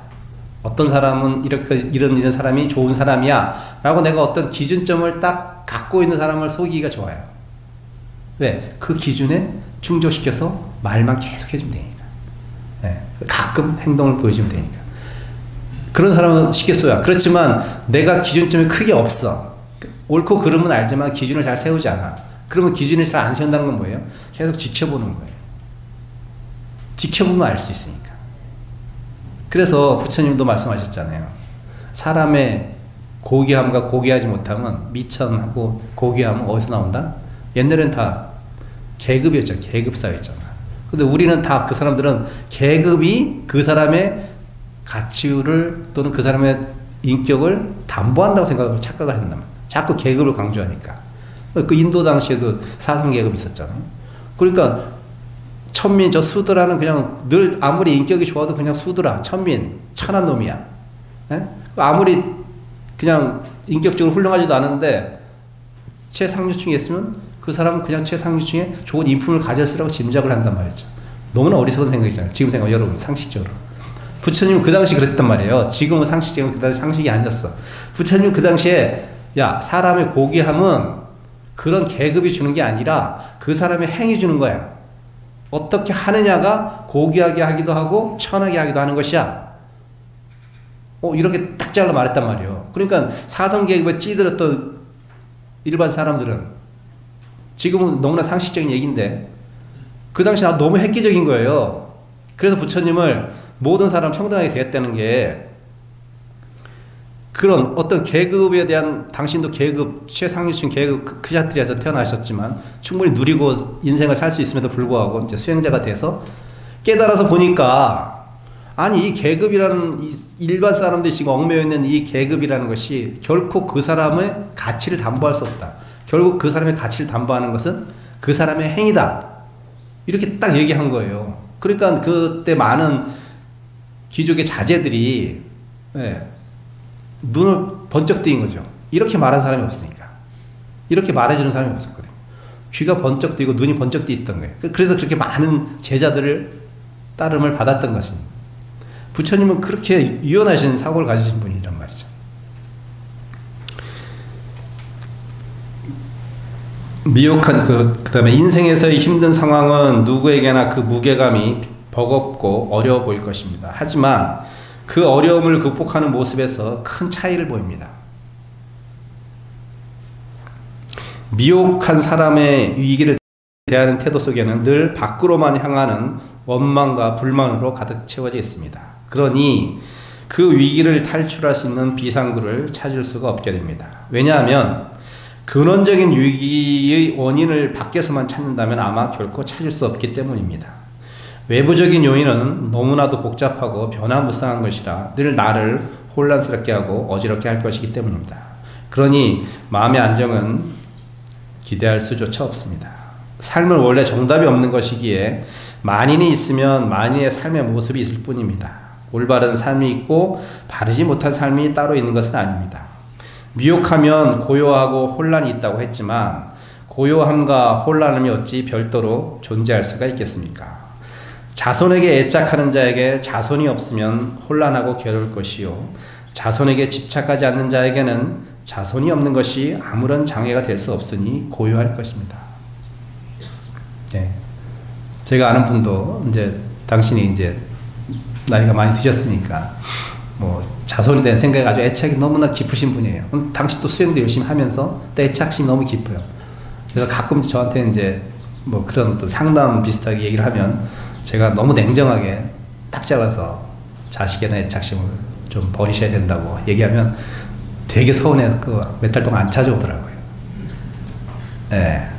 어떤 사람은 이런 사람이 좋은 사람이야 라고 내가 어떤 기준점을 딱 갖고 있는 사람을 속이기가 좋아요. 왜? 그 기준에 충족시켜서 말만 계속 해주면 되니까. 네. 가끔 행동을 보여주면 되니까. 그런 사람은 쉽게 쏘야. 그렇지만 내가 기준점이 크게 없어. 옳고 그름은 알지만 기준을 잘 세우지 않아. 그러면 기준을 잘 안 세운다는 건 뭐예요? 계속 지켜보는 거예요. 지켜보면 알 수 있으니까. 그래서 부처님도 말씀하셨잖아요. 사람의 고귀함과 고귀하지 못함은 미천하고 고귀함은 어디서 나온다? 옛날엔 다 계급이었죠. 계급사였잖아. 근데 우리는 다 그 사람들은 계급이 그 사람의 가치를 또는 그 사람의 인격을 담보한다고 착각을 했단 말이야. 자꾸 계급을 강조하니까. 그 인도 당시에도 사상계급이 있었잖아요. 그러니까 천민 저 수드라는 그냥 늘 아무리 인격이 좋아도 그냥 수드라 천민 천한 놈이야. 에? 아무리 그냥 인격적으로 훌륭하지도 않은데 최상류층에 있으면 그 사람은 그냥 최상류층에 좋은 인품을 가졌으라고 짐작을 한단 말이죠. 너무나 어리석은 생각이잖아요. 지금 생각 여러분 상식적으로. 부처님은 그 당시 그랬단 말이에요. 지금은 상식적으로 그 당시 상식이 아니었어. 부처님은 그 당시에 야 사람의 고귀함은 그런 계급이 주는 게 아니라 그 사람의 행위 주는 거야. 어떻게 하느냐가 고귀하게 하기도 하고 천하게 하기도 하는 것이야. 이렇게 딱 잘라 말했단 말이에요. 그러니까 사성계급에 찌들었던 일반 사람들은 지금은 너무나 상식적인 얘기인데 그 당시 너무 획기적인 거예요. 그래서 부처님을 모든 사람 평등하게 대했다는 게 그런 어떤 계급에 대한 당신도 계급 최상류층 계급 크샤트리아에서 태어나셨지만 충분히 누리고 인생을 살 수 있음에도 불구하고 이제 수행자가 돼서 깨달아서 보니까 아니 이 계급이라는 이 일반 사람들이 지금 얽매여 있는 이 계급이라는 것이 결코 그 사람의 가치를 담보할 수 없다. 결국 그 사람의 가치를 담보하는 것은 그 사람의 행위다. 이렇게 딱 얘기한 거예요. 그러니까 그때 많은 귀족의 자제들이 눈을 번쩍 뜨인 거죠. 이렇게 말한 사람이 없으니까. 이렇게 말해주는 사람이 없었거든요. 귀가 번쩍 뜨이고 눈이 번쩍 뜨였던 거예요. 그래서 그렇게 많은 제자들을 따름을 받았던 것입니다. 부처님은 그렇게 유연하신 사고를 가지신 분이란 말이죠. 미혹한 그 다음에 인생에서의 힘든 상황은 누구에게나 그 무게감이 버겁고 어려워 보일 것입니다. 하지만 그 어려움을 극복하는 모습에서 큰 차이를 보입니다. 미혹한 사람의 위기를 대하는 태도 속에는 늘 밖으로만 향하는 원망과 불만으로 가득 채워져 있습니다. 그러니 그 위기를 탈출할 수 있는 비상구를 찾을 수가 없게 됩니다. 왜냐하면 근원적인 위기의 원인을 밖에서만 찾는다면 아마 결코 찾을 수 없기 때문입니다. 외부적인 요인은 너무나도 복잡하고 변화무쌍한 것이라 늘 나를 혼란스럽게 하고 어지럽게 할 것이기 때문입니다. 그러니 마음의 안정은 기대할 수조차 없습니다. 삶은 원래 정답이 없는 것이기에 만인이 있으면 만인의 삶의 모습이 있을 뿐입니다. 올바른 삶이 있고 바르지 못한 삶이 따로 있는 것은 아닙니다. 미혹하면 고요하고 혼란이 있다고 했지만 고요함과 혼란함이 어찌 별도로 존재할 수가 있겠습니까? 자손에게 애착하는 자에게 자손이 없으면 혼란하고 괴로울 것이요 자손에게 집착하지 않는 자에게는 자손이 없는 것이 아무런 장애가 될 수 없으니 고요할 것입니다. 네. 제가 아는 분도 이제 당신이 이제 나이가 많이 드셨으니까 뭐 자손에 대한 생각이 아주 애착이 너무나 깊으신 분이에요. 당신도 수행도 열심히 하면서 또 애착심이 너무 깊어요. 그래서 가끔 저한테 이제 뭐 그런 어떤 상담 비슷하게 얘기를 하면 제가 너무 냉정하게 딱 잘라서 자식에 대한 애착심을 좀 버리셔야 된다고 얘기하면 되게 서운해서 그 몇 달 동안 안 찾아오더라고요. 네.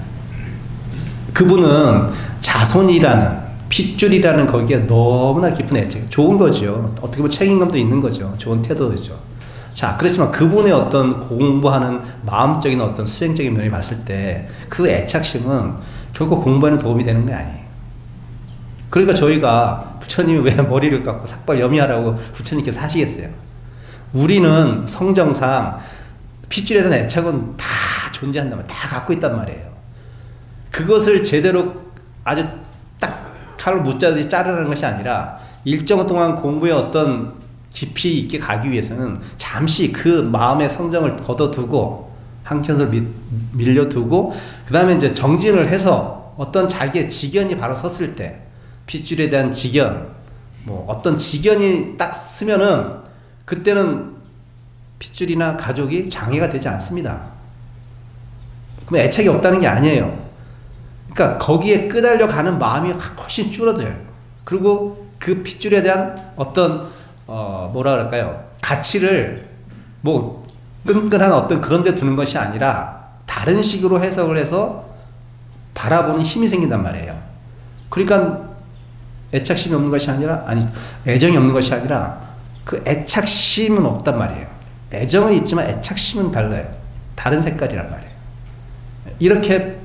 그분은 자손이라는 핏줄이라는 거기에 너무나 깊은 애착, 좋은 거죠. 어떻게 보면 책임감도 있는 거죠. 좋은 태도죠. 자, 그렇지만 그분의 어떤 공부하는 마음적인 어떤 수행적인 면을 봤을 때 그 애착심은 결코 공부에는 도움이 되는 게 아니에요. 그러니까 저희가 부처님이 왜 머리를 깎고 삭발 염이하라고 부처님께서 하시겠어요? 우리는 성정상 핏줄에 대한 애착은 다 존재한단 말이에요. 다 갖고 있단 말이에요. 그것을 제대로 아주 딱 칼로 무자르듯이 자르는 것이 아니라 일정 동안 공부의 어떤 깊이 있게 가기 위해서는 잠시 그 마음의 성정을 걷어두고 한켠을 밀려두고 그 다음에 이제 정진을 해서 어떤 자기의 직견이 바로 섰을 때 핏줄에 대한 직견 뭐 어떤 직견이 딱 쓰면은 그때는 핏줄이나 가족이 장애가 되지 않습니다. 그럼 애착이 없다는 게 아니에요. 그러니까 거기에 끄달려 가는 마음이 훨씬 줄어들어요. 그리고 그 핏줄에 대한 어떤 뭐라 그럴까요? 가치를 뭐 끈끈한 어떤 그런 데 두는 것이 아니라 다른 식으로 해석을 해서 바라보는 힘이 생긴단 말이에요. 그러니까 애착심이 없는 것이 아니라 애정이 없는 것이 아니라 그 애착심은 없단 말이에요. 애정은 있지만 애착심은 달라요. 다른 색깔이란 말이에요. 이렇게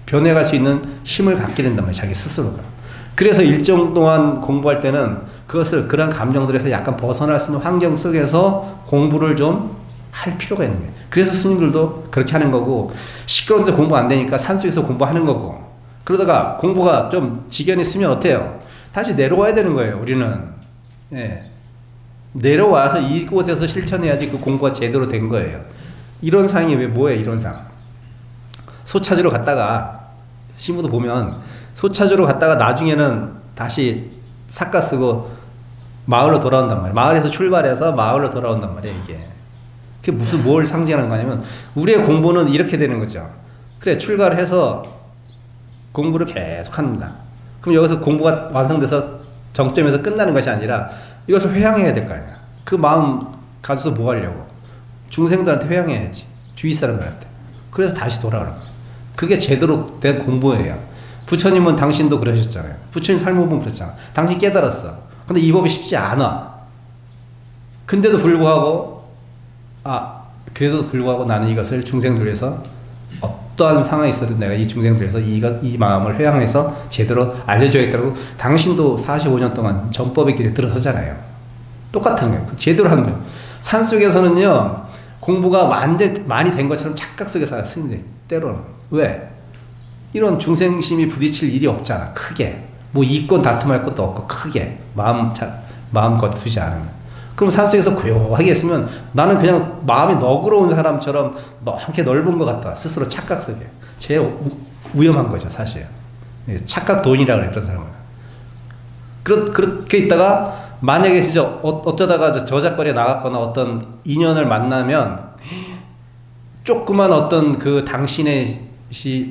변해갈 수 있는 힘을 갖게 된단 말이에요. 자기 스스로가. 그래서 일정 동안 공부할 때는 그런 감정들에서 약간 벗어날 수 있는 환경 속에서 공부를 좀 할 필요가 있는 거예요. 그래서 스님들도 그렇게 하는 거고 시끄러운데 공부 안 되니까 산속에서 공부하는 거고 그러다가 공부가 좀 지견이 있으면 어때요? 다시 내려와야 되는 거예요. 우리는. 예. 내려와서 이곳에서 실천해야지 그 공부가 제대로 된 거예요. 이런 상이 왜 뭐예요? 이런 상. 소 찾으러 갔다가 신부도 보면 소 찾으러 갔다가 나중에는 다시 삿가 쓰고 마을로 돌아온단 말이에요. 마을에서 출발해서 마을로 돌아온단 말이에요. 이게. 그게 무슨 뭘 상징하는 거냐면 우리의 공부는 이렇게 되는 거죠. 그래 출가를 해서 공부를 계속 합니다. 그럼 여기서 공부가 완성돼서 정점에서 끝나는 것이 아니라 이것을 회양해야 될 거 아니야. 그 마음 가져서 뭐 하려고. 중생들한테 회양해야지. 주위 사람들한테. 그래서 다시 돌아오는 거예요. 그게 제대로 된 공부예요. 부처님은 당신도 그러셨잖아요. 부처님 삶을 보면 그랬잖아. 당신 깨달았어. 근데 이 법이 쉽지 않아. 근데도 불구하고 그래도 불구하고 나는 이것을 중생들 위해서 어떠한 상황이 있어도 내가 이 중생들 위해서 이 마음을 회양해서 제대로 알려줘야겠다고 당신도 45년 동안 전법의 길에 들어서잖아요. 똑같은 거예요. 제대로 하는 거예요. 산속에서는요, 공부가 완전 많이 된 것처럼 착각 속에 살아요. 스님들 때로는. 왜? 이런 중생심이 부딪힐 일이 없잖아. 크게. 뭐 이권 다툼할 것도 없고 크게. 마음껏 두지 않으면. 그럼 산속에서 고요하게 있으면 나는 그냥 마음이 너그러운 사람처럼 이렇게 넓은 것 같다. 스스로 착각 속에. 제일 위험한 거죠, 사실. 착각돈이라고 그래, 그런 사람은. 그렇게 있다가 만약에 진짜 어쩌다가 저작거리에 나갔거나 어떤 인연을 만나면 조그만 어떤 그 당신의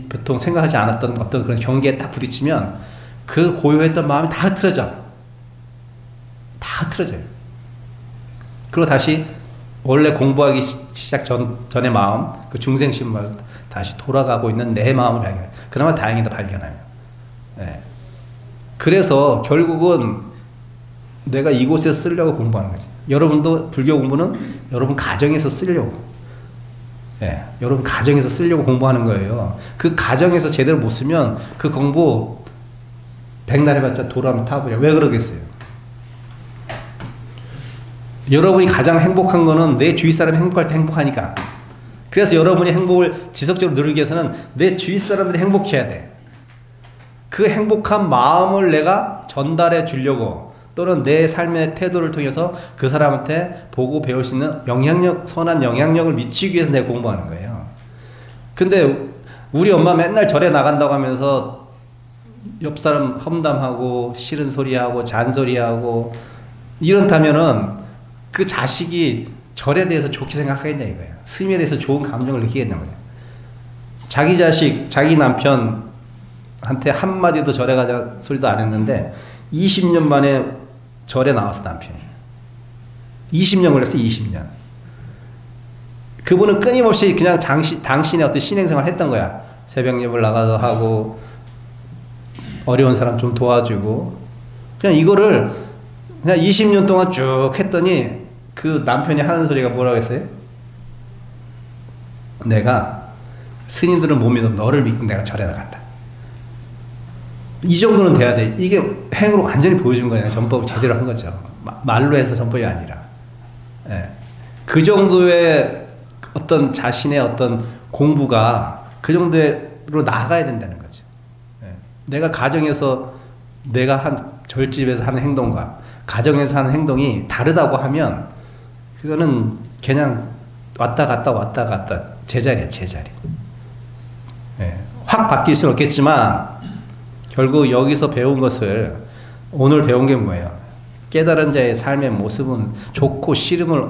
보통 생각하지 않았던 어떤 그런 경계에 딱 부딪히면 그 고요했던 마음이 다 흐트러져. 다 흐트러져요. 그리고 다시 원래 공부하기 시작 전의 마음, 그 중생심을 다시 돌아가고 있는 내 마음을 발견해요. 그나마 다행이다, 발견하면. 네. 그래서 결국은 내가 이곳에서 쓰려고 공부하는 거지. 여러분도 불교 공부는 여러분 가정에서 쓰려고. 네. 여러분 가정에서 쓰려고 공부하는 거예요. 그 가정에서 제대로 못 쓰면 그 공부 백날 해봤자 돌아오면 타버려. 왜 그러겠어요? 여러분이 가장 행복한 거는 내 주위 사람이 행복할 때 행복하니까. 그래서 여러분이 행복을 지속적으로 누리기 위해서는 내 주위 사람들이 행복해야 돼. 그 행복한 마음을 내가 전달해 주려고 또는 내 삶의 태도를 통해서 그 사람한테 보고 배울 수 있는 선한 영향력을 미치기 위해서 내가 공부하는 거예요. 근데 우리 엄마 맨날 절에 나간다고 하면서 옆 사람 험담하고 싫은 소리하고 잔소리하고 이런다면은 그 자식이 절에 대해서 좋게 생각하겠냐 이거예요. 스님에 대해서 좋은 감정을 느끼겠냐 말이에요. 자기 자식, 자기 남편한테 한마디도 절에 가자 소리도 안 했는데 20년 만에 절에 나왔어, 남편이. 20년 걸렸어, 20년. 그분은 끊임없이 그냥 당신의 어떤 신행생활을 했던 거야. 새벽 예불 나가서 하고 어려운 사람 좀 도와주고 그냥 이거를 그냥 20년 동안 쭉 했더니 그 남편이 하는 소리가 뭐라고 했어요? 내가 스님들은 못 믿어. 너를 믿고 내가 절에 나간다. 이 정도는 돼야 돼. 이게 행으로 완전히 보여준 거예요. 전법을 제대로 한 거죠. 말로 해서 전법이 아니라. 예. 그 정도의 어떤 자신의 어떤 공부가 그 정도로 나가야 된다는 거죠. 예. 내가 가정에서 내가 한 절집에서 하는 행동과 가정에서 하는 행동이 다르다고 하면 그거는 그냥 왔다 갔다 제자리야, 제자리. 예, 확 바뀔 수는 없겠지만 결국 여기서 배운 것을 오늘 배운 게 뭐예요? 깨달은 자의 삶의 모습은 좋고 싫음을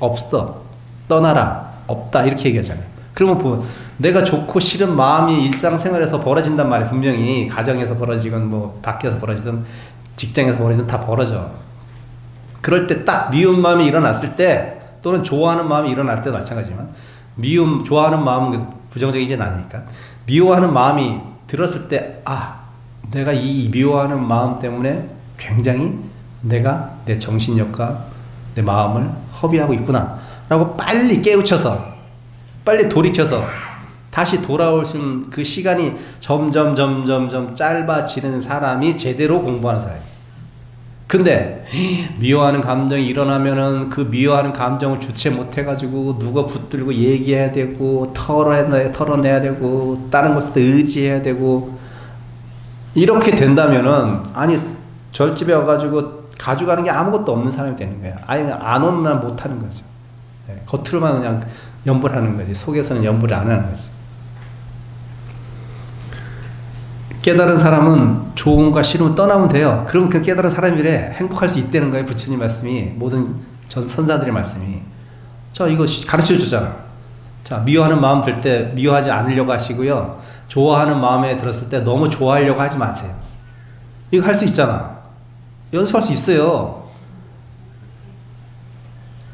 없어, 떠나라, 없다 이렇게 얘기하잖아요. 그러면 내가 좋고 싫은 마음이 일상생활에서 벌어진단 말이에요. 분명히 가정에서 벌어지건 뭐 밖에서 벌어지든 직장에서 벌어지든 다 벌어져. 그럴 때 딱 미운 마음이 일어났을 때 또는 좋아하는 마음이 일어날 때도 마찬가지지만 좋아하는 마음은 부정적이진 않으니까 미워하는 마음이 들었을 때 내가 이 미워하는 마음 때문에 굉장히 내가 내 정신력과 내 마음을 허비하고 있구나 라고 빨리 깨우쳐서 빨리 돌이켜서 다시 돌아올 수 있는 그 시간이 점점 짧아지는 사람이 제대로 공부하는 사람이에요. 근데 미워하는 감정이 일어나면은 그 미워하는 감정을 주체 못해가지고 누가 붙들고 얘기해야 되고 털어내야 되고 다른 것도 의지해야 되고 이렇게 된다면은 절집에 와가지고 가져가는 게 아무것도 없는 사람이 되는 거야. 아예 안 오는 날 못하는 거죠. 겉으로만 그냥 연불 하는 거지. 속에서는 연불을 안 하는 거지. 깨달은 사람은 좋음과 싫음을 떠나면 돼요. 그러면 그 깨달은 사람이래 행복할 수 있다는 거예요. 부처님 말씀이, 모든 선사들의 말씀이. 이거 가르쳐 주잖아. 미워하는 마음 들 때 미워하지 않으려고 하시고요. 좋아하는 마음에 들었을 때 너무 좋아하려고 하지 마세요. 이거 할 수 있잖아. 연습할 수 있어요.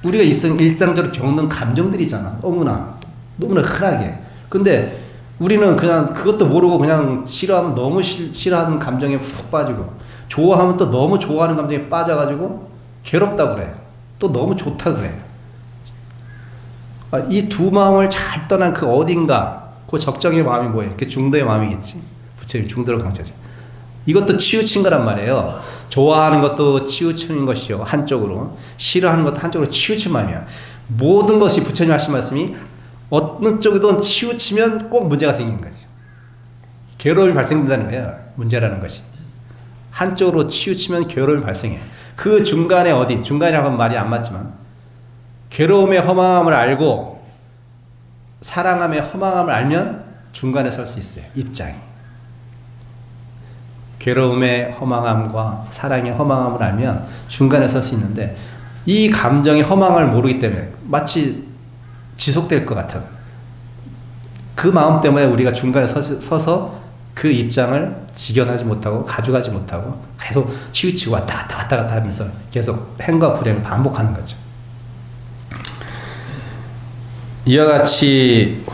우리가 일상적으로 겪는 감정들이잖아. 너무나 흔하게. 근데 우리는 그냥 그것도 모르고 그냥 싫어하면 너무 싫어하는 감정에 훅 빠지고 좋아하면 또 너무 좋아하는 감정에 빠져가지고 괴롭다 그래. 또 너무 좋다 그래. 이 두 마음을 잘 떠난 그 어딘가 그 적정의 마음이 뭐예요? 그 중도의 마음이겠지. 부처님 중도를 강조하지. 이것도 치우친 거란 말이에요. 좋아하는 것도 치우치는 것이요. 한쪽으로. 싫어하는 것도 한쪽으로 치우친 마음이야. 모든 것이 부처님 하신 말씀이 어느 쪽이든 치우치면 꼭 문제가 생기는 거죠. 괴로움이 발생된다는 거예요. 문제라는 것이. 한쪽으로 치우치면 괴로움이 발생해. 그 중간에 중간이라고 하면 말이 안 맞지만 괴로움의 허망함을 알고 사랑함의 허망함을 알면 중간에 설 수 있어요. 입장이. 괴로움의 허망함과 사랑의 허망함을 알면 중간에 설 수 있는데 이 감정의 허망을 모르기 때문에 마치 지속될 것 같은 그 마음 때문에 우리가 중간에 서서 그 입장을 직연하지 못하고 가져가지 못하고 계속 치우치고 왔다 갔다 하면서 계속 행과 불행을 반복하는 거죠. 이와 같이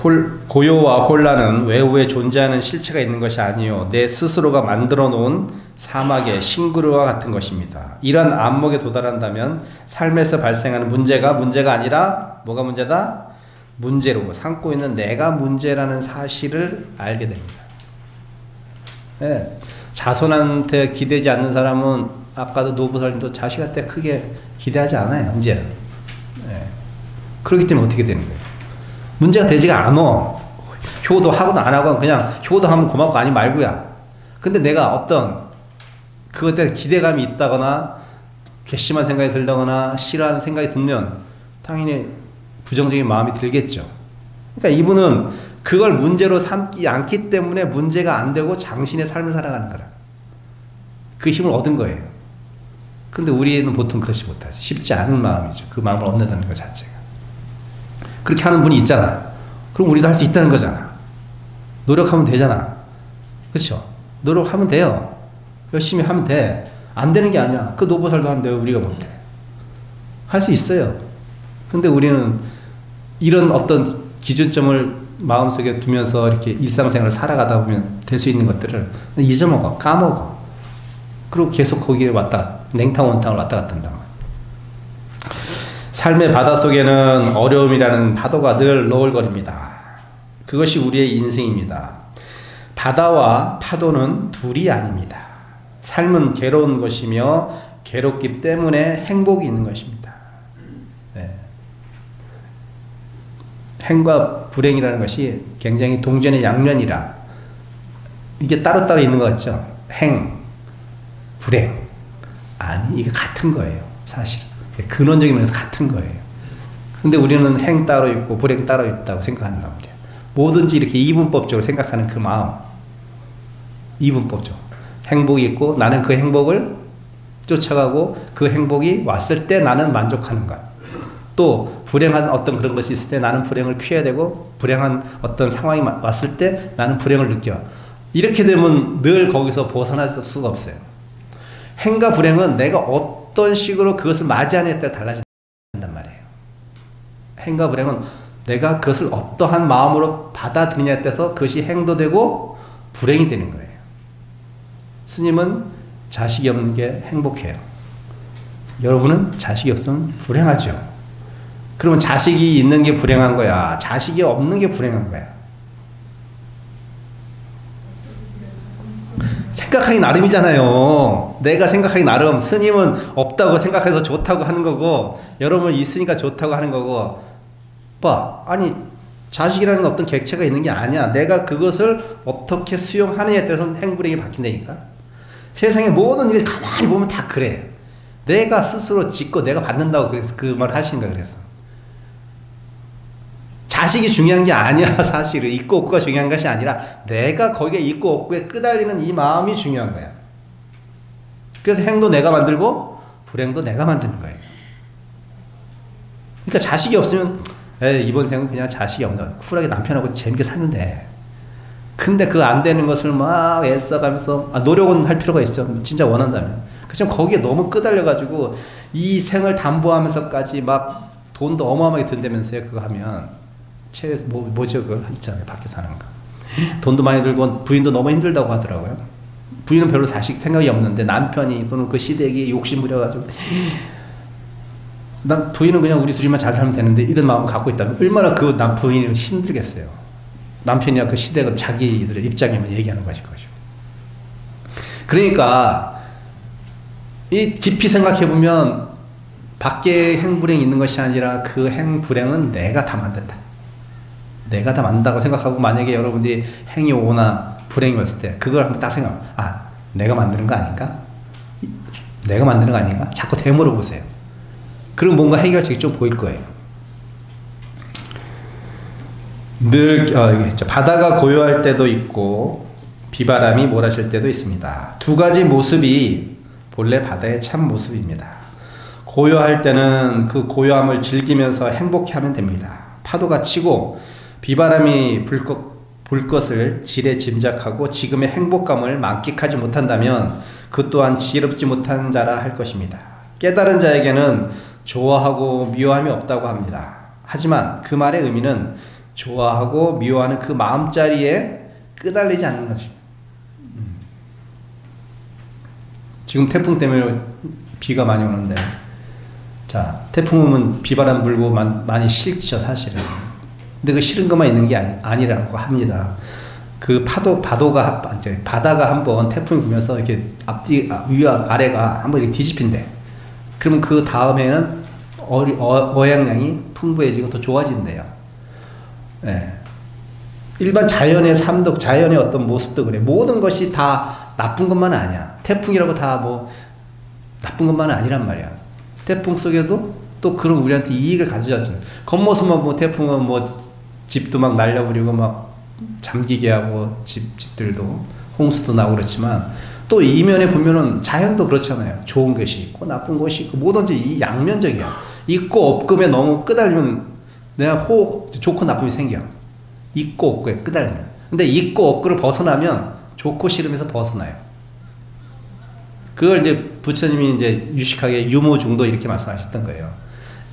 고요와 혼란은 외부에 존재하는 실체가 있는 것이 아니요 내 스스로가 만들어 놓은 사막의 싱그루와 같은 것입니다. 이런 안목에 도달한다면 삶에서 발생하는 문제가 아니라 뭐가 문제다? 문제로 삼고 있는 내가 문제라는 사실을 알게 됩니다. 네. 자손한테 기대지 않는 사람은 아까도 노부살님도 자식한테 크게 기대하지 않아요. 이제는. 네. 그렇기 때문에 어떻게 되는 거예요? 문제가 되지가 않아. 효도하고도 안 하고 그냥 효도하면 고맙고 아니 말고야. 근데 내가 어떤 그것에 대한 기대감이 있다거나 괘씸한 생각이 들다거나 싫어하는 생각이 들면 당연히 부정적인 마음이 들겠죠. 그러니까 이분은 그걸 문제로 삼지 않기 때문에 문제가 안 되고 장신의 삶을 살아가는 거라. 그 힘을 얻은 거예요. 근데 우리는 보통 그렇지 못하지. 쉽지 않은 마음이죠. 그 마음을 얻는다는 것 자체가. 그렇게 하는 분이 있잖아. 그럼 우리도 할 수 있다는 거잖아. 노력하면 되잖아. 그렇죠? 노력하면 돼요. 열심히 하면 돼. 안 되는 게 아니야. 그 노보살도 하는데 왜 우리가 못해? 할 수 있어요. 근데 우리는 이런 어떤 기준점을 마음속에 두면서 이렇게 일상생활을 살아가다 보면 될 수 있는 것들을 잊어먹어. 까먹어. 그리고 계속 거기에 냉탕 온탕을 왔다 갔다 한단 말이야. 삶의 바닷속에는 어려움이라는 파도가 늘 너울거립니다. 그것이 우리의 인생입니다. 바다와 파도는 둘이 아닙니다. 삶은 괴로운 것이며 괴롭기 때문에 행복이 있는 것입니다. 네. 행과 불행이라는 것이 굉장히 동전의 양면이라 이게 따로따로 있는 것 같죠. 행, 불행. 아니, 이게 같은 거예요. 사실. 근원적인 면에서 같은 거예요. 근데 우리는 행 따로 있고 불행 따로 있다고 생각한단 말이에요. 뭐든지 이렇게 이분법적으로 생각하는 그 마음. 이분법적. 행복이 있고 나는 그 행복을 쫓아가고 그 행복이 왔을 때 나는 만족하는 것. 또 불행한 어떤 그런 것이 있을 때 나는 불행을 피해야 되고 불행한 어떤 상황이 왔을 때 나는 불행을 느껴. 이렇게 되면 늘 거기서 벗어날 수가 없어요. 행과 불행은 내가 어떤 식으로 그것을 맞이하느냐에 따라 달라진단 말이에요. 행과 불행은 내가 그것을 어떠한 마음으로 받아들이냐에 따라서 그것이 행도 되고 불행이 되는 거예요. 스님은 자식이 없는 게 행복해요. 여러분은 자식이 없으면 불행하죠. 그러면 자식이 있는 게 불행한 거야? 자식이 없는 게 불행한 거야? 생각하기 나름이잖아요. 내가 생각하기 나름. 스님은 없다고 생각해서 좋다고 하는 거고 여러분 있으니까 좋다고 하는 거고 아니 자식이라는 어떤 객체가 있는 게 아니야. 내가 그것을 어떻게 수용하느냐에 따라서 행불행이 바뀐다니까. 세상의 모든 일 가만히 보면 다 그래. 내가 스스로 짓고 내가 받는다고 그래서 그 말 하시는 거야. 그래서 자식이 중요한 게 아니야. 사실은 있고 없고가 중요한 것이 아니라 내가 거기에 있고 없고에 끄달리는 이 마음이 중요한 거야. 그래서 행도 내가 만들고 불행도 내가 만드는 거예요. 그러니까 자식이 없으면 이번 생은 그냥 자식이 없는 쿨하게 남편하고 재밌게 살면 돼. 근데 그 안 되는 것을 막 애써가면서 노력은 할 필요가 있죠. 진짜 원한다면. 그렇지만 거기에 너무 끄달려가지고 이 생을 담보하면서까지 막 돈도 어마어마하게 든다면서요. 그거 하면 뭐죠? 그거 있잖아요. 밖에서 하는 거. 돈도 많이 들고 부인도 너무 힘들다고 하더라고요. 부인은 별로 자식 생각이 없는데 남편이 또는 그 시댁이 욕심 부려가지고 난 부인은 그냥 우리 둘이만 잘 살면 되는데 이런 마음을 갖고 있다면 얼마나 그 부인이 힘들겠어요. 남편이나 그 시댁은 자기들의 입장에만 얘기하는 것일 것이고. 그러니까 이 깊이 생각해 보면 밖에 행불행이 있는 것이 아니라 그 행불행은 내가 다 만든다. 내가 다 만든다고 생각하고 만약에 여러분들이 행이 오거나 불행이 왔을 때 그걸 한번 딱 생각하면 내가 만드는 거 아닌가? 내가 만드는 거 아닌가? 자꾸 되물어 보세요. 그럼 뭔가 해결책이 좀 보일 거예요. 늘 바다가 고요할 때도 있고 비바람이 몰아칠 때도 있습니다. 두 가지 모습이 본래 바다의 참 모습입니다. 고요할 때는 그 고요함을 즐기면서 행복해하면 됩니다. 파도가 치고 비바람이 불 것을 지레 짐작하고 지금의 행복감을 만끽하지 못한다면 그 또한 지혜롭지 못한 자라 할 것입니다. 깨달은 자에게는 좋아하고 미워함이 없다고 합니다. 하지만 그 말의 의미는 좋아하고 미워하는 그 마음자리에 끄달리지 않는 것입니다. 지금 태풍 때문에 비가 많이 오는데 자 태풍 오면 비바람 불고 많이 싫죠 사실은. 근데 그 싫은 것만 있는 게 아니라고 합니다. 그 바다가 한번 태풍이 불면서 이렇게 위와 아래가 한번 이렇게 뒤집힌대. 그러면 그 다음에는 어양량이 풍부해지고 더 좋아진대요. 네. 일반 자연의 삶도 자연의 어떤 모습도 그래. 모든 것이 다 나쁜 것만은 아니야. 태풍이라고 다 뭐 나쁜 것만은 아니란 말이야. 태풍 속에도 또 그런 우리한테 이익을 가져다주는 겉모습만 뭐 태풍은 뭐 집도 막 날려버리고 막 잠기게 하고 집들도 홍수도 나고 그렇지만 또 이면에 보면은 자연도 그렇잖아요. 좋은 것이 있고 나쁜 것이 있고 뭐든지 이 양면적이야. 있고 없음에 너무 끄달리면 내가 좋고 나쁨이 생겨. 있고 없고에 끄달리면. 근데 있고 없고를 벗어나면 좋고 싫으면서 벗어나요. 그걸 이제 부처님이 이제 유식하게 유무중도 이렇게 말씀하셨던 거예요.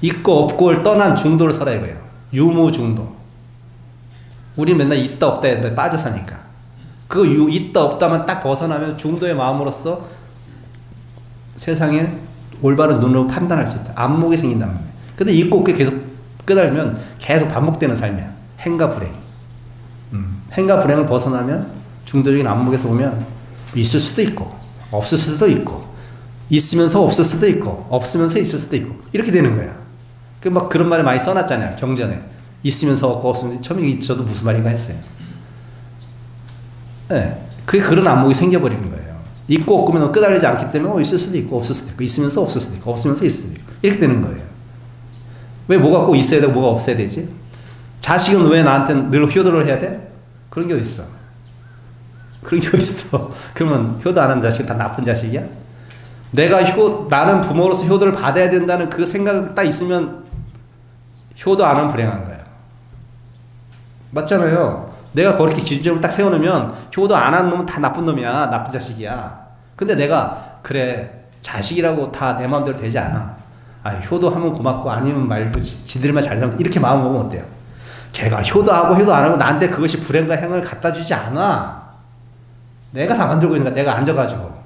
있고 없고를 떠난 중도를 설라 이거예요. 유무중도. 우리 맨날 있다 없다에 빠져 사니까. 그 있다 없다만 딱 벗어나면 중도의 마음으로써 세상에 올바른 눈으로 판단할 수 있다. 안목이 생긴단 말이에요. 근데 있고 없게 계속 끄달면 계속 반복되는 삶이야. 행과 불행. 행과 불행을 벗어나면 중도적인 안목에서 보면 있을 수도 있고 없을 수도 있고 있으면서 없을 수도 있고 없으면서 있을 수도 있고 이렇게 되는 거야. 그 막 그런 말을 많이 써놨잖아요. 경전에. 있으면서 없고 없으면서 처음에 저도 무슨 말인가 했어요. 네. 그게 그런 안목이 생겨버리는 거예요. 있고 없고면 끄달리지 않기 때문에 있을 수도 있고 없을 수도 있고 있으면서 없을 수도 있고 없으면서 있을 수도 있고 이렇게 되는 거예요. 왜 뭐가 꼭 있어야 되고 뭐가 없어야 되지? 자식은 왜 나한테 늘 효도를 해야 돼? 그런 게 어딨어. 그런 게 어딨어. 그러면 효도 안 하는 자식은 다 나쁜 자식이야? 나는 부모로서 효도를 받아야 된다는 그 생각이 딱 있으면 효도 안 하면 불행한 거야. 맞잖아요. 내가 그렇게 기준점을 딱 세워놓으면 효도 안 하는 놈은 다 나쁜 놈이야. 나쁜 자식이야. 근데 내가 그래 자식이라고 다 내 마음대로 되지 않아. 효도하면 고맙고 아니면 말고 지들만 잘 살면 이렇게 마음 먹으면 어때요? 걔가 효도하고 효도 안 하고 나한테 그것이 불행과 행을 갖다 주지 않아. 내가 다 만들고 있는 거야. 내가 앉아가지고.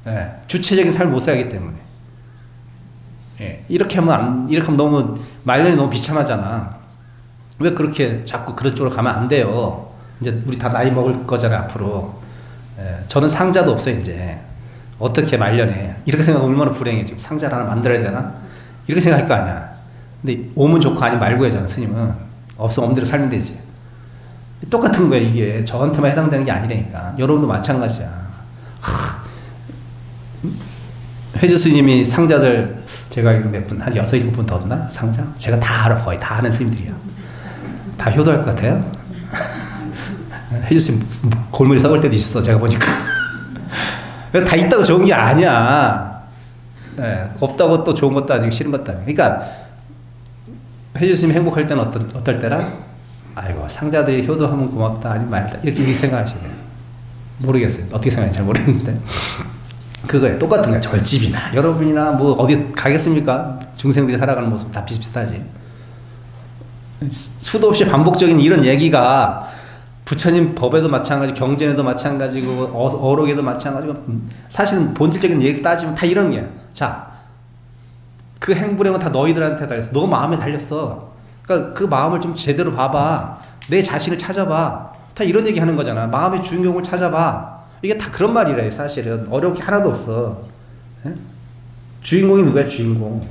예, 주체적인 삶을 못 살기 때문에. 예, 이렇게 하면 너무 말년이 너무 비참하잖아. 왜 그렇게 자꾸 그런 쪽으로 가면 안 돼요. 이제 우리 다 나이 먹을 거잖아요, 앞으로. 예, 저는 상자도 없어요, 이제. 어떻게 말년해. 이렇게 생각하면 얼마나 불행해. 지금 상자를 하나 만들어야 되나? 이렇게 생각할 거 아니야. 근데 오면 좋고 아니면 말고 해잖아, 스님은. 없으면 엄대로 살면 되지. 똑같은 거야, 이게. 저한테만 해당되는 게 아니라니까. 여러분도 마찬가지야. 회주 스님이 상자들, 제가 몇 분, 한 6, 7분 더 얻나? 상자? 제가 다 알아. 거의 다 아는 스님들이야. 다 효도할 것 같아요? 회주 스님 골머리 썩을 때도 있어, 제가 보니까. 다 있다고 좋은 게 아니야. 네, 없다고 또 좋은 것도 아니고 싫은 것도 아니고. 그러니까 회주 스님이 행복할 때는 어떨 때라? 아이고 상자들이 효도하면 고맙다 아니면 말다 이렇게 생각하시네요. 모르겠어요. 어떻게 생각하는지 잘 모르겠는데 그거에 똑같은 거야. 절집이나 여러분이나 뭐 어디 가겠습니까? 중생들이 살아가는 모습 다 비슷비슷하지. 수도 없이 반복적인 이런 얘기가 부처님 법에도 마찬가지, 경전에도 마찬가지고 어록에도 마찬가지고 사실은 본질적인 얘기를 따지면 다 이런 게. 자, 그 행불행은 다 너희들한테 달렸어. 너 마음에 달렸어. 그러니까 그 마음을 좀 제대로 봐봐. 내 자신을 찾아봐. 다 이런 얘기 하는 거잖아. 마음의 주인공을 찾아봐. 이게 다 그런 말이래. 사실은 어려울 게 하나도 없어. 에? 주인공이 누구야? 주인공.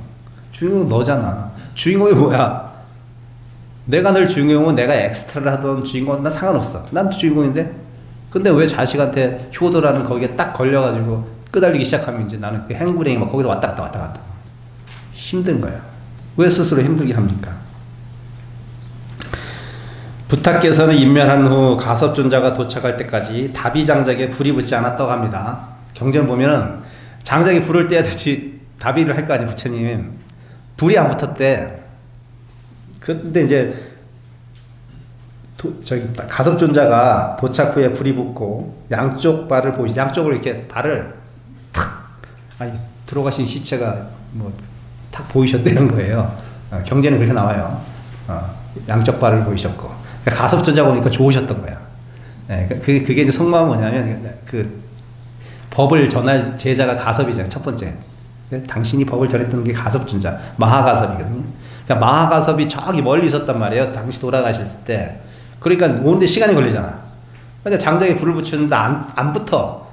주인공은 너잖아. 주인공이 뭐야? 내가 늘 주인공은 내가 엑스트라를 하던 주인공은 난 상관없어. 난 주인공인데. 근데 왜 자식한테 효도라는 거기에 딱 걸려가지고 끄달리기 시작하면 이제 나는 그 행불행이 막 거기서 왔다 갔다 힘든 거야. 왜 스스로 힘들게 합니까? 부탁께서는 인멸한 후 가섭존자가 도착할 때까지 다비장작에 불이 붙지 않았다고 합니다. 경전 보면은 장작에 불을 떼야 되지 다비를 할 거 아니에요, 부처님. 불이 안 붙었대. 근데 이제 가섭존자가 도착 후에 불이 붙고 양쪽 발을 양쪽으로 이렇게 발을 탁 들어가신 시체가 뭐 탁 보이셨다는 거예요. 경전에 그렇게 나와요. 양쪽 발을 보이셨고. 그러니까 가섭존자 보니까 좋으셨던 거야. 네, 그게 이제 속마음은 뭐냐면 그 법을 전할 제자가 가섭이잖아요. 첫 번째. 당신이 법을 전했던 게 가섭존자, 마하가섭이거든요. 그러니까 마하가섭이 저기 멀리 있었단 말이에요. 당시 돌아가실 때. 그러니까 오는데 시간이 걸리잖아. 그러니까 장작에 불을 붙였는데 안 붙어.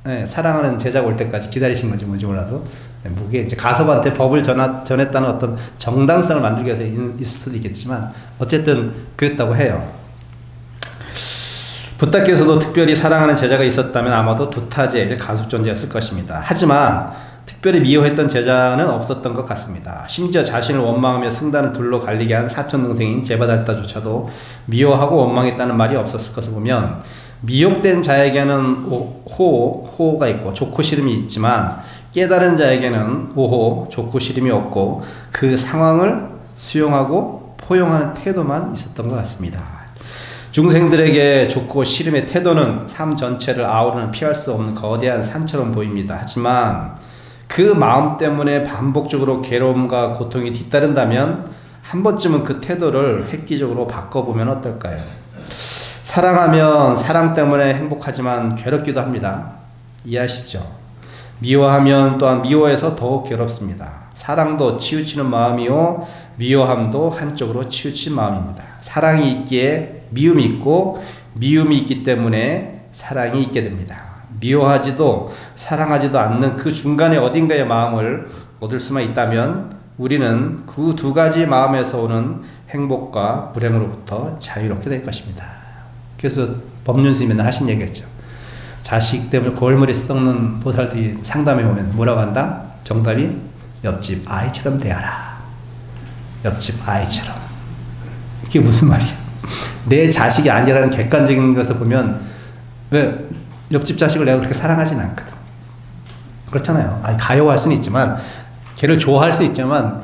네, 사랑하는 제자가 올 때까지 기다리신 건지 뭔지 몰라도. 네, 그게 이제 가섭한테 법을 전했다는 어떤 정당성을 만들기 위해서 있을 수도 있겠지만 어쨌든 그랬다고 해요. 부탁께서도 특별히 사랑하는 제자가 있었다면 아마도 두타제일 가섭존재였을 것입니다. 하지만 특별히 미워했던 제자는 없었던 것 같습니다. 심지어 자신을 원망하며 승단을 둘러 갈리게 한 사촌동생인 제바달타조차도 미워하고 원망했다는 말이 없었을 것을 보면 미혹된 자에게는 호호가 있고 좋고 싫음이 있지만 깨달은 자에게는 오호 좋고 싫음이 없고 그 상황을 수용하고 포용하는 태도만 있었던 것 같습니다. 중생들에게 좋고 싫음의 태도는 삶 전체를 아우르는 피할 수 없는 거대한 산처럼 보입니다. 하지만 그 마음 때문에 반복적으로 괴로움과 고통이 뒤따른다면 한 번쯤은 그 태도를 획기적으로 바꿔보면 어떨까요? 사랑하면 사랑 때문에 행복하지만 괴롭기도 합니다. 이해하시죠? 미워하면 또한 미워해서 더욱 괴롭습니다. 사랑도 치우치는 마음이요 미워함도 한쪽으로 치우친 마음입니다. 사랑이 있기에 미움이 있고 미움이 있기 때문에 사랑이 있게 됩니다. 미워하지도 사랑하지도 않는 그 중간에 어딘가의 마음을 얻을 수만 있다면 우리는 그 두 가지 마음에서 오는 행복과 불행으로부터 자유롭게 될 것입니다. 그래서 법륜스님이 맨날 하신 얘기였죠. 자식 때문에 골머리 썩는 보살들이 상담해 오면 뭐라고 한다? 정답이 옆집 아이처럼 대하라. 옆집 아이처럼. 이게 무슨 말이야? 내 자식이 아니라는 객관적인 것을 보면 왜 옆집 자식을 내가 그렇게 사랑하지는 않거든. 그렇잖아요. 아니, 가요할 수는 있지만 걔를 좋아할 수 있지만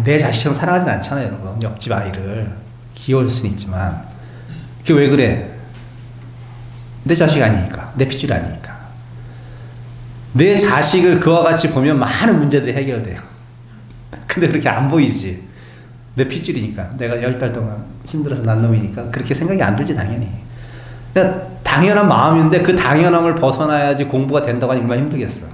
내 자식처럼 사랑하지는 않잖아요. 여러분. 옆집 아이를 귀여울 수는 있지만 그게 왜 그래? 내 자식이 아니니까. 내 핏줄이 아니니까. 내 자식을 그와 같이 보면 많은 문제들이 해결돼요. 근데 그렇게 안 보이지. 내 핏줄이니까. 내가 10달 동안 힘들어서 난 놈이니까 그렇게 생각이 안 들지 당연히. 그러니까 당연한 마음인데 그 당연함을 벗어나야지 공부가 된다고 하니 얼마나 힘들겠어.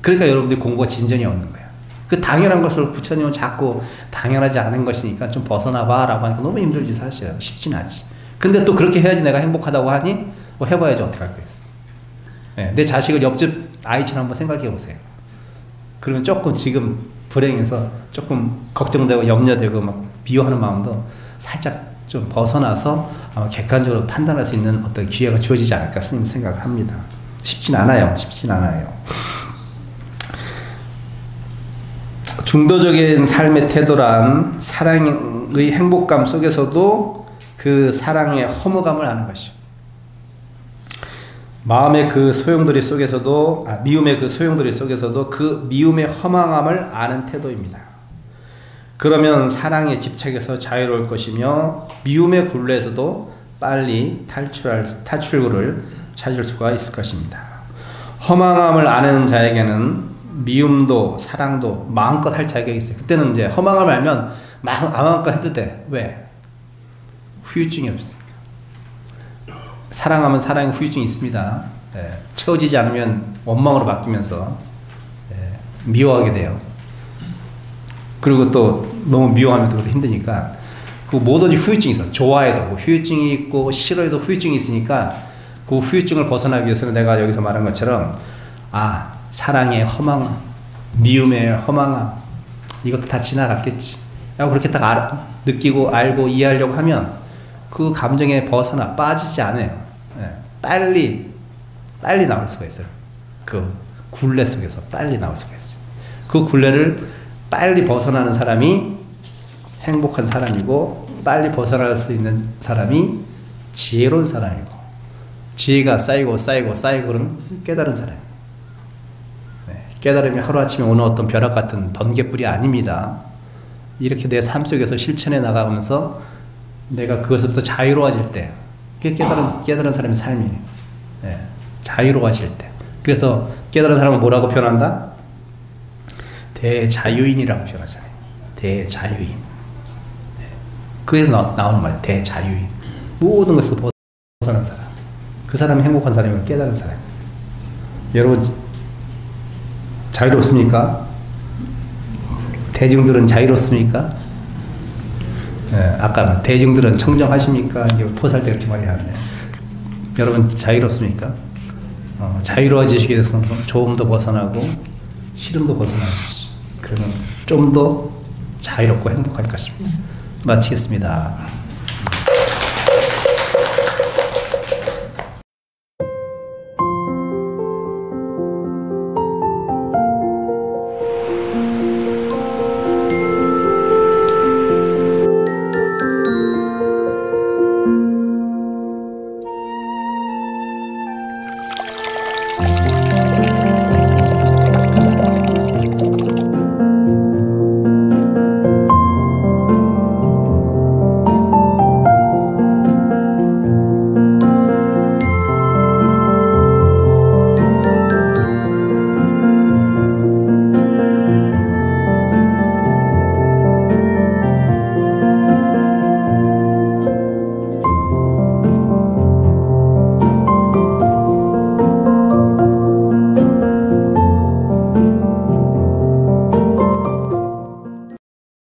그러니까 여러분들이 공부가 진전이 없는 거야. 그 당연한 것을 부처님은 자꾸 당연하지 않은 것이니까 좀 벗어나봐 라고 하니까 너무 힘들지 사실. 쉽진 않지. 근데 또 그렇게 해야지 내가 행복하다고 하니 뭐 해봐야지 어떻게 할 거겠어. 네, 내 자식을 옆집 아이처럼 한번 생각해 보세요. 그러면 조금 지금 불행해서 조금 걱정되고 염려되고 막 비호하는 마음도 살짝 좀 벗어나서 아마 객관적으로 판단할 수 있는 어떤 기회가 주어지지 않을까 생각을 합니다. 쉽진 않아요. 쉽진 않아요. 중도적인 삶의 태도란 사랑의 행복감 속에서도 그 사랑의 허무감을 아는 것이요. 마음의 그 소용돌이 속에서도 미움의 그 소용돌이 속에서도 그 미움의 허망함을 아는 태도입니다. 그러면 사랑의 집착에서 자유로울 것이며 미움의 굴레에서도 빨리 탈출구를 찾을 수가 있을 것입니다. 허망함을 아는 자에게는 미움도 사랑도 마음껏 할 자격이 있어요. 그때는 이제 허망함을 알면 마음껏 해도 돼. 왜? 후유증이 없으니까. 사랑하면 사랑에 후유증이 있습니다. 예, 채워지지 않으면 원망으로 바뀌면서 미워하게 돼요. 그리고 또 너무 미워하면 또 힘드니까 그 뭐든지 후유증이 있어. 좋아해도 후유증이 있고 싫어해도 후유증이 있으니까 그 후유증을 벗어나기 위해서는 내가 여기서 말한 것처럼 사랑의 허망함, 미움의 허망함 이것도 다 지나갔겠지 라고 그렇게 딱 느끼고 알고 이해하려고 하면 그 감정에 벗어나 빠지지 않아요. 빨리 나올 수가 있어요. 그 굴레 속에서 빨리 나올 수가 있어요. 그 굴레를 빨리 벗어나는 사람이 행복한 사람이고 빨리 벗어날 수 있는 사람이 지혜로운 사람이고 지혜가 쌓이고 그러면 깨달은 사람이에요. 깨달음이 하루아침에 오는 어떤 벼락 같은 번개불이 아닙니다. 이렇게 내 삶 속에서 실천해 나가면서 내가 그것부터 자유로워질 때 그게 깨달은 사람의 삶이에요. 자유로워질 때. 그래서 깨달은 사람은 뭐라고 표현한다? 대자유인이라고 표현하잖아요. 대자유인. 그래서 나오는 말이에요. 대자유인. 모든 것을 벗어난 사람. 그 사람이 행복한 사람이고 깨달은 사람. 여러분 자유롭습니까? 대중들은 자유롭습니까? 아까 대중들은 청정하십니까? 이게 포살 때 그렇게 많이 하는데 여러분 자유롭습니까? 자유로워지시기 위해서는 조음도 벗어나고 싫음도 벗어나십시오. 그러면 좀 더 자유롭고 행복할 것입니다. 마치겠습니다.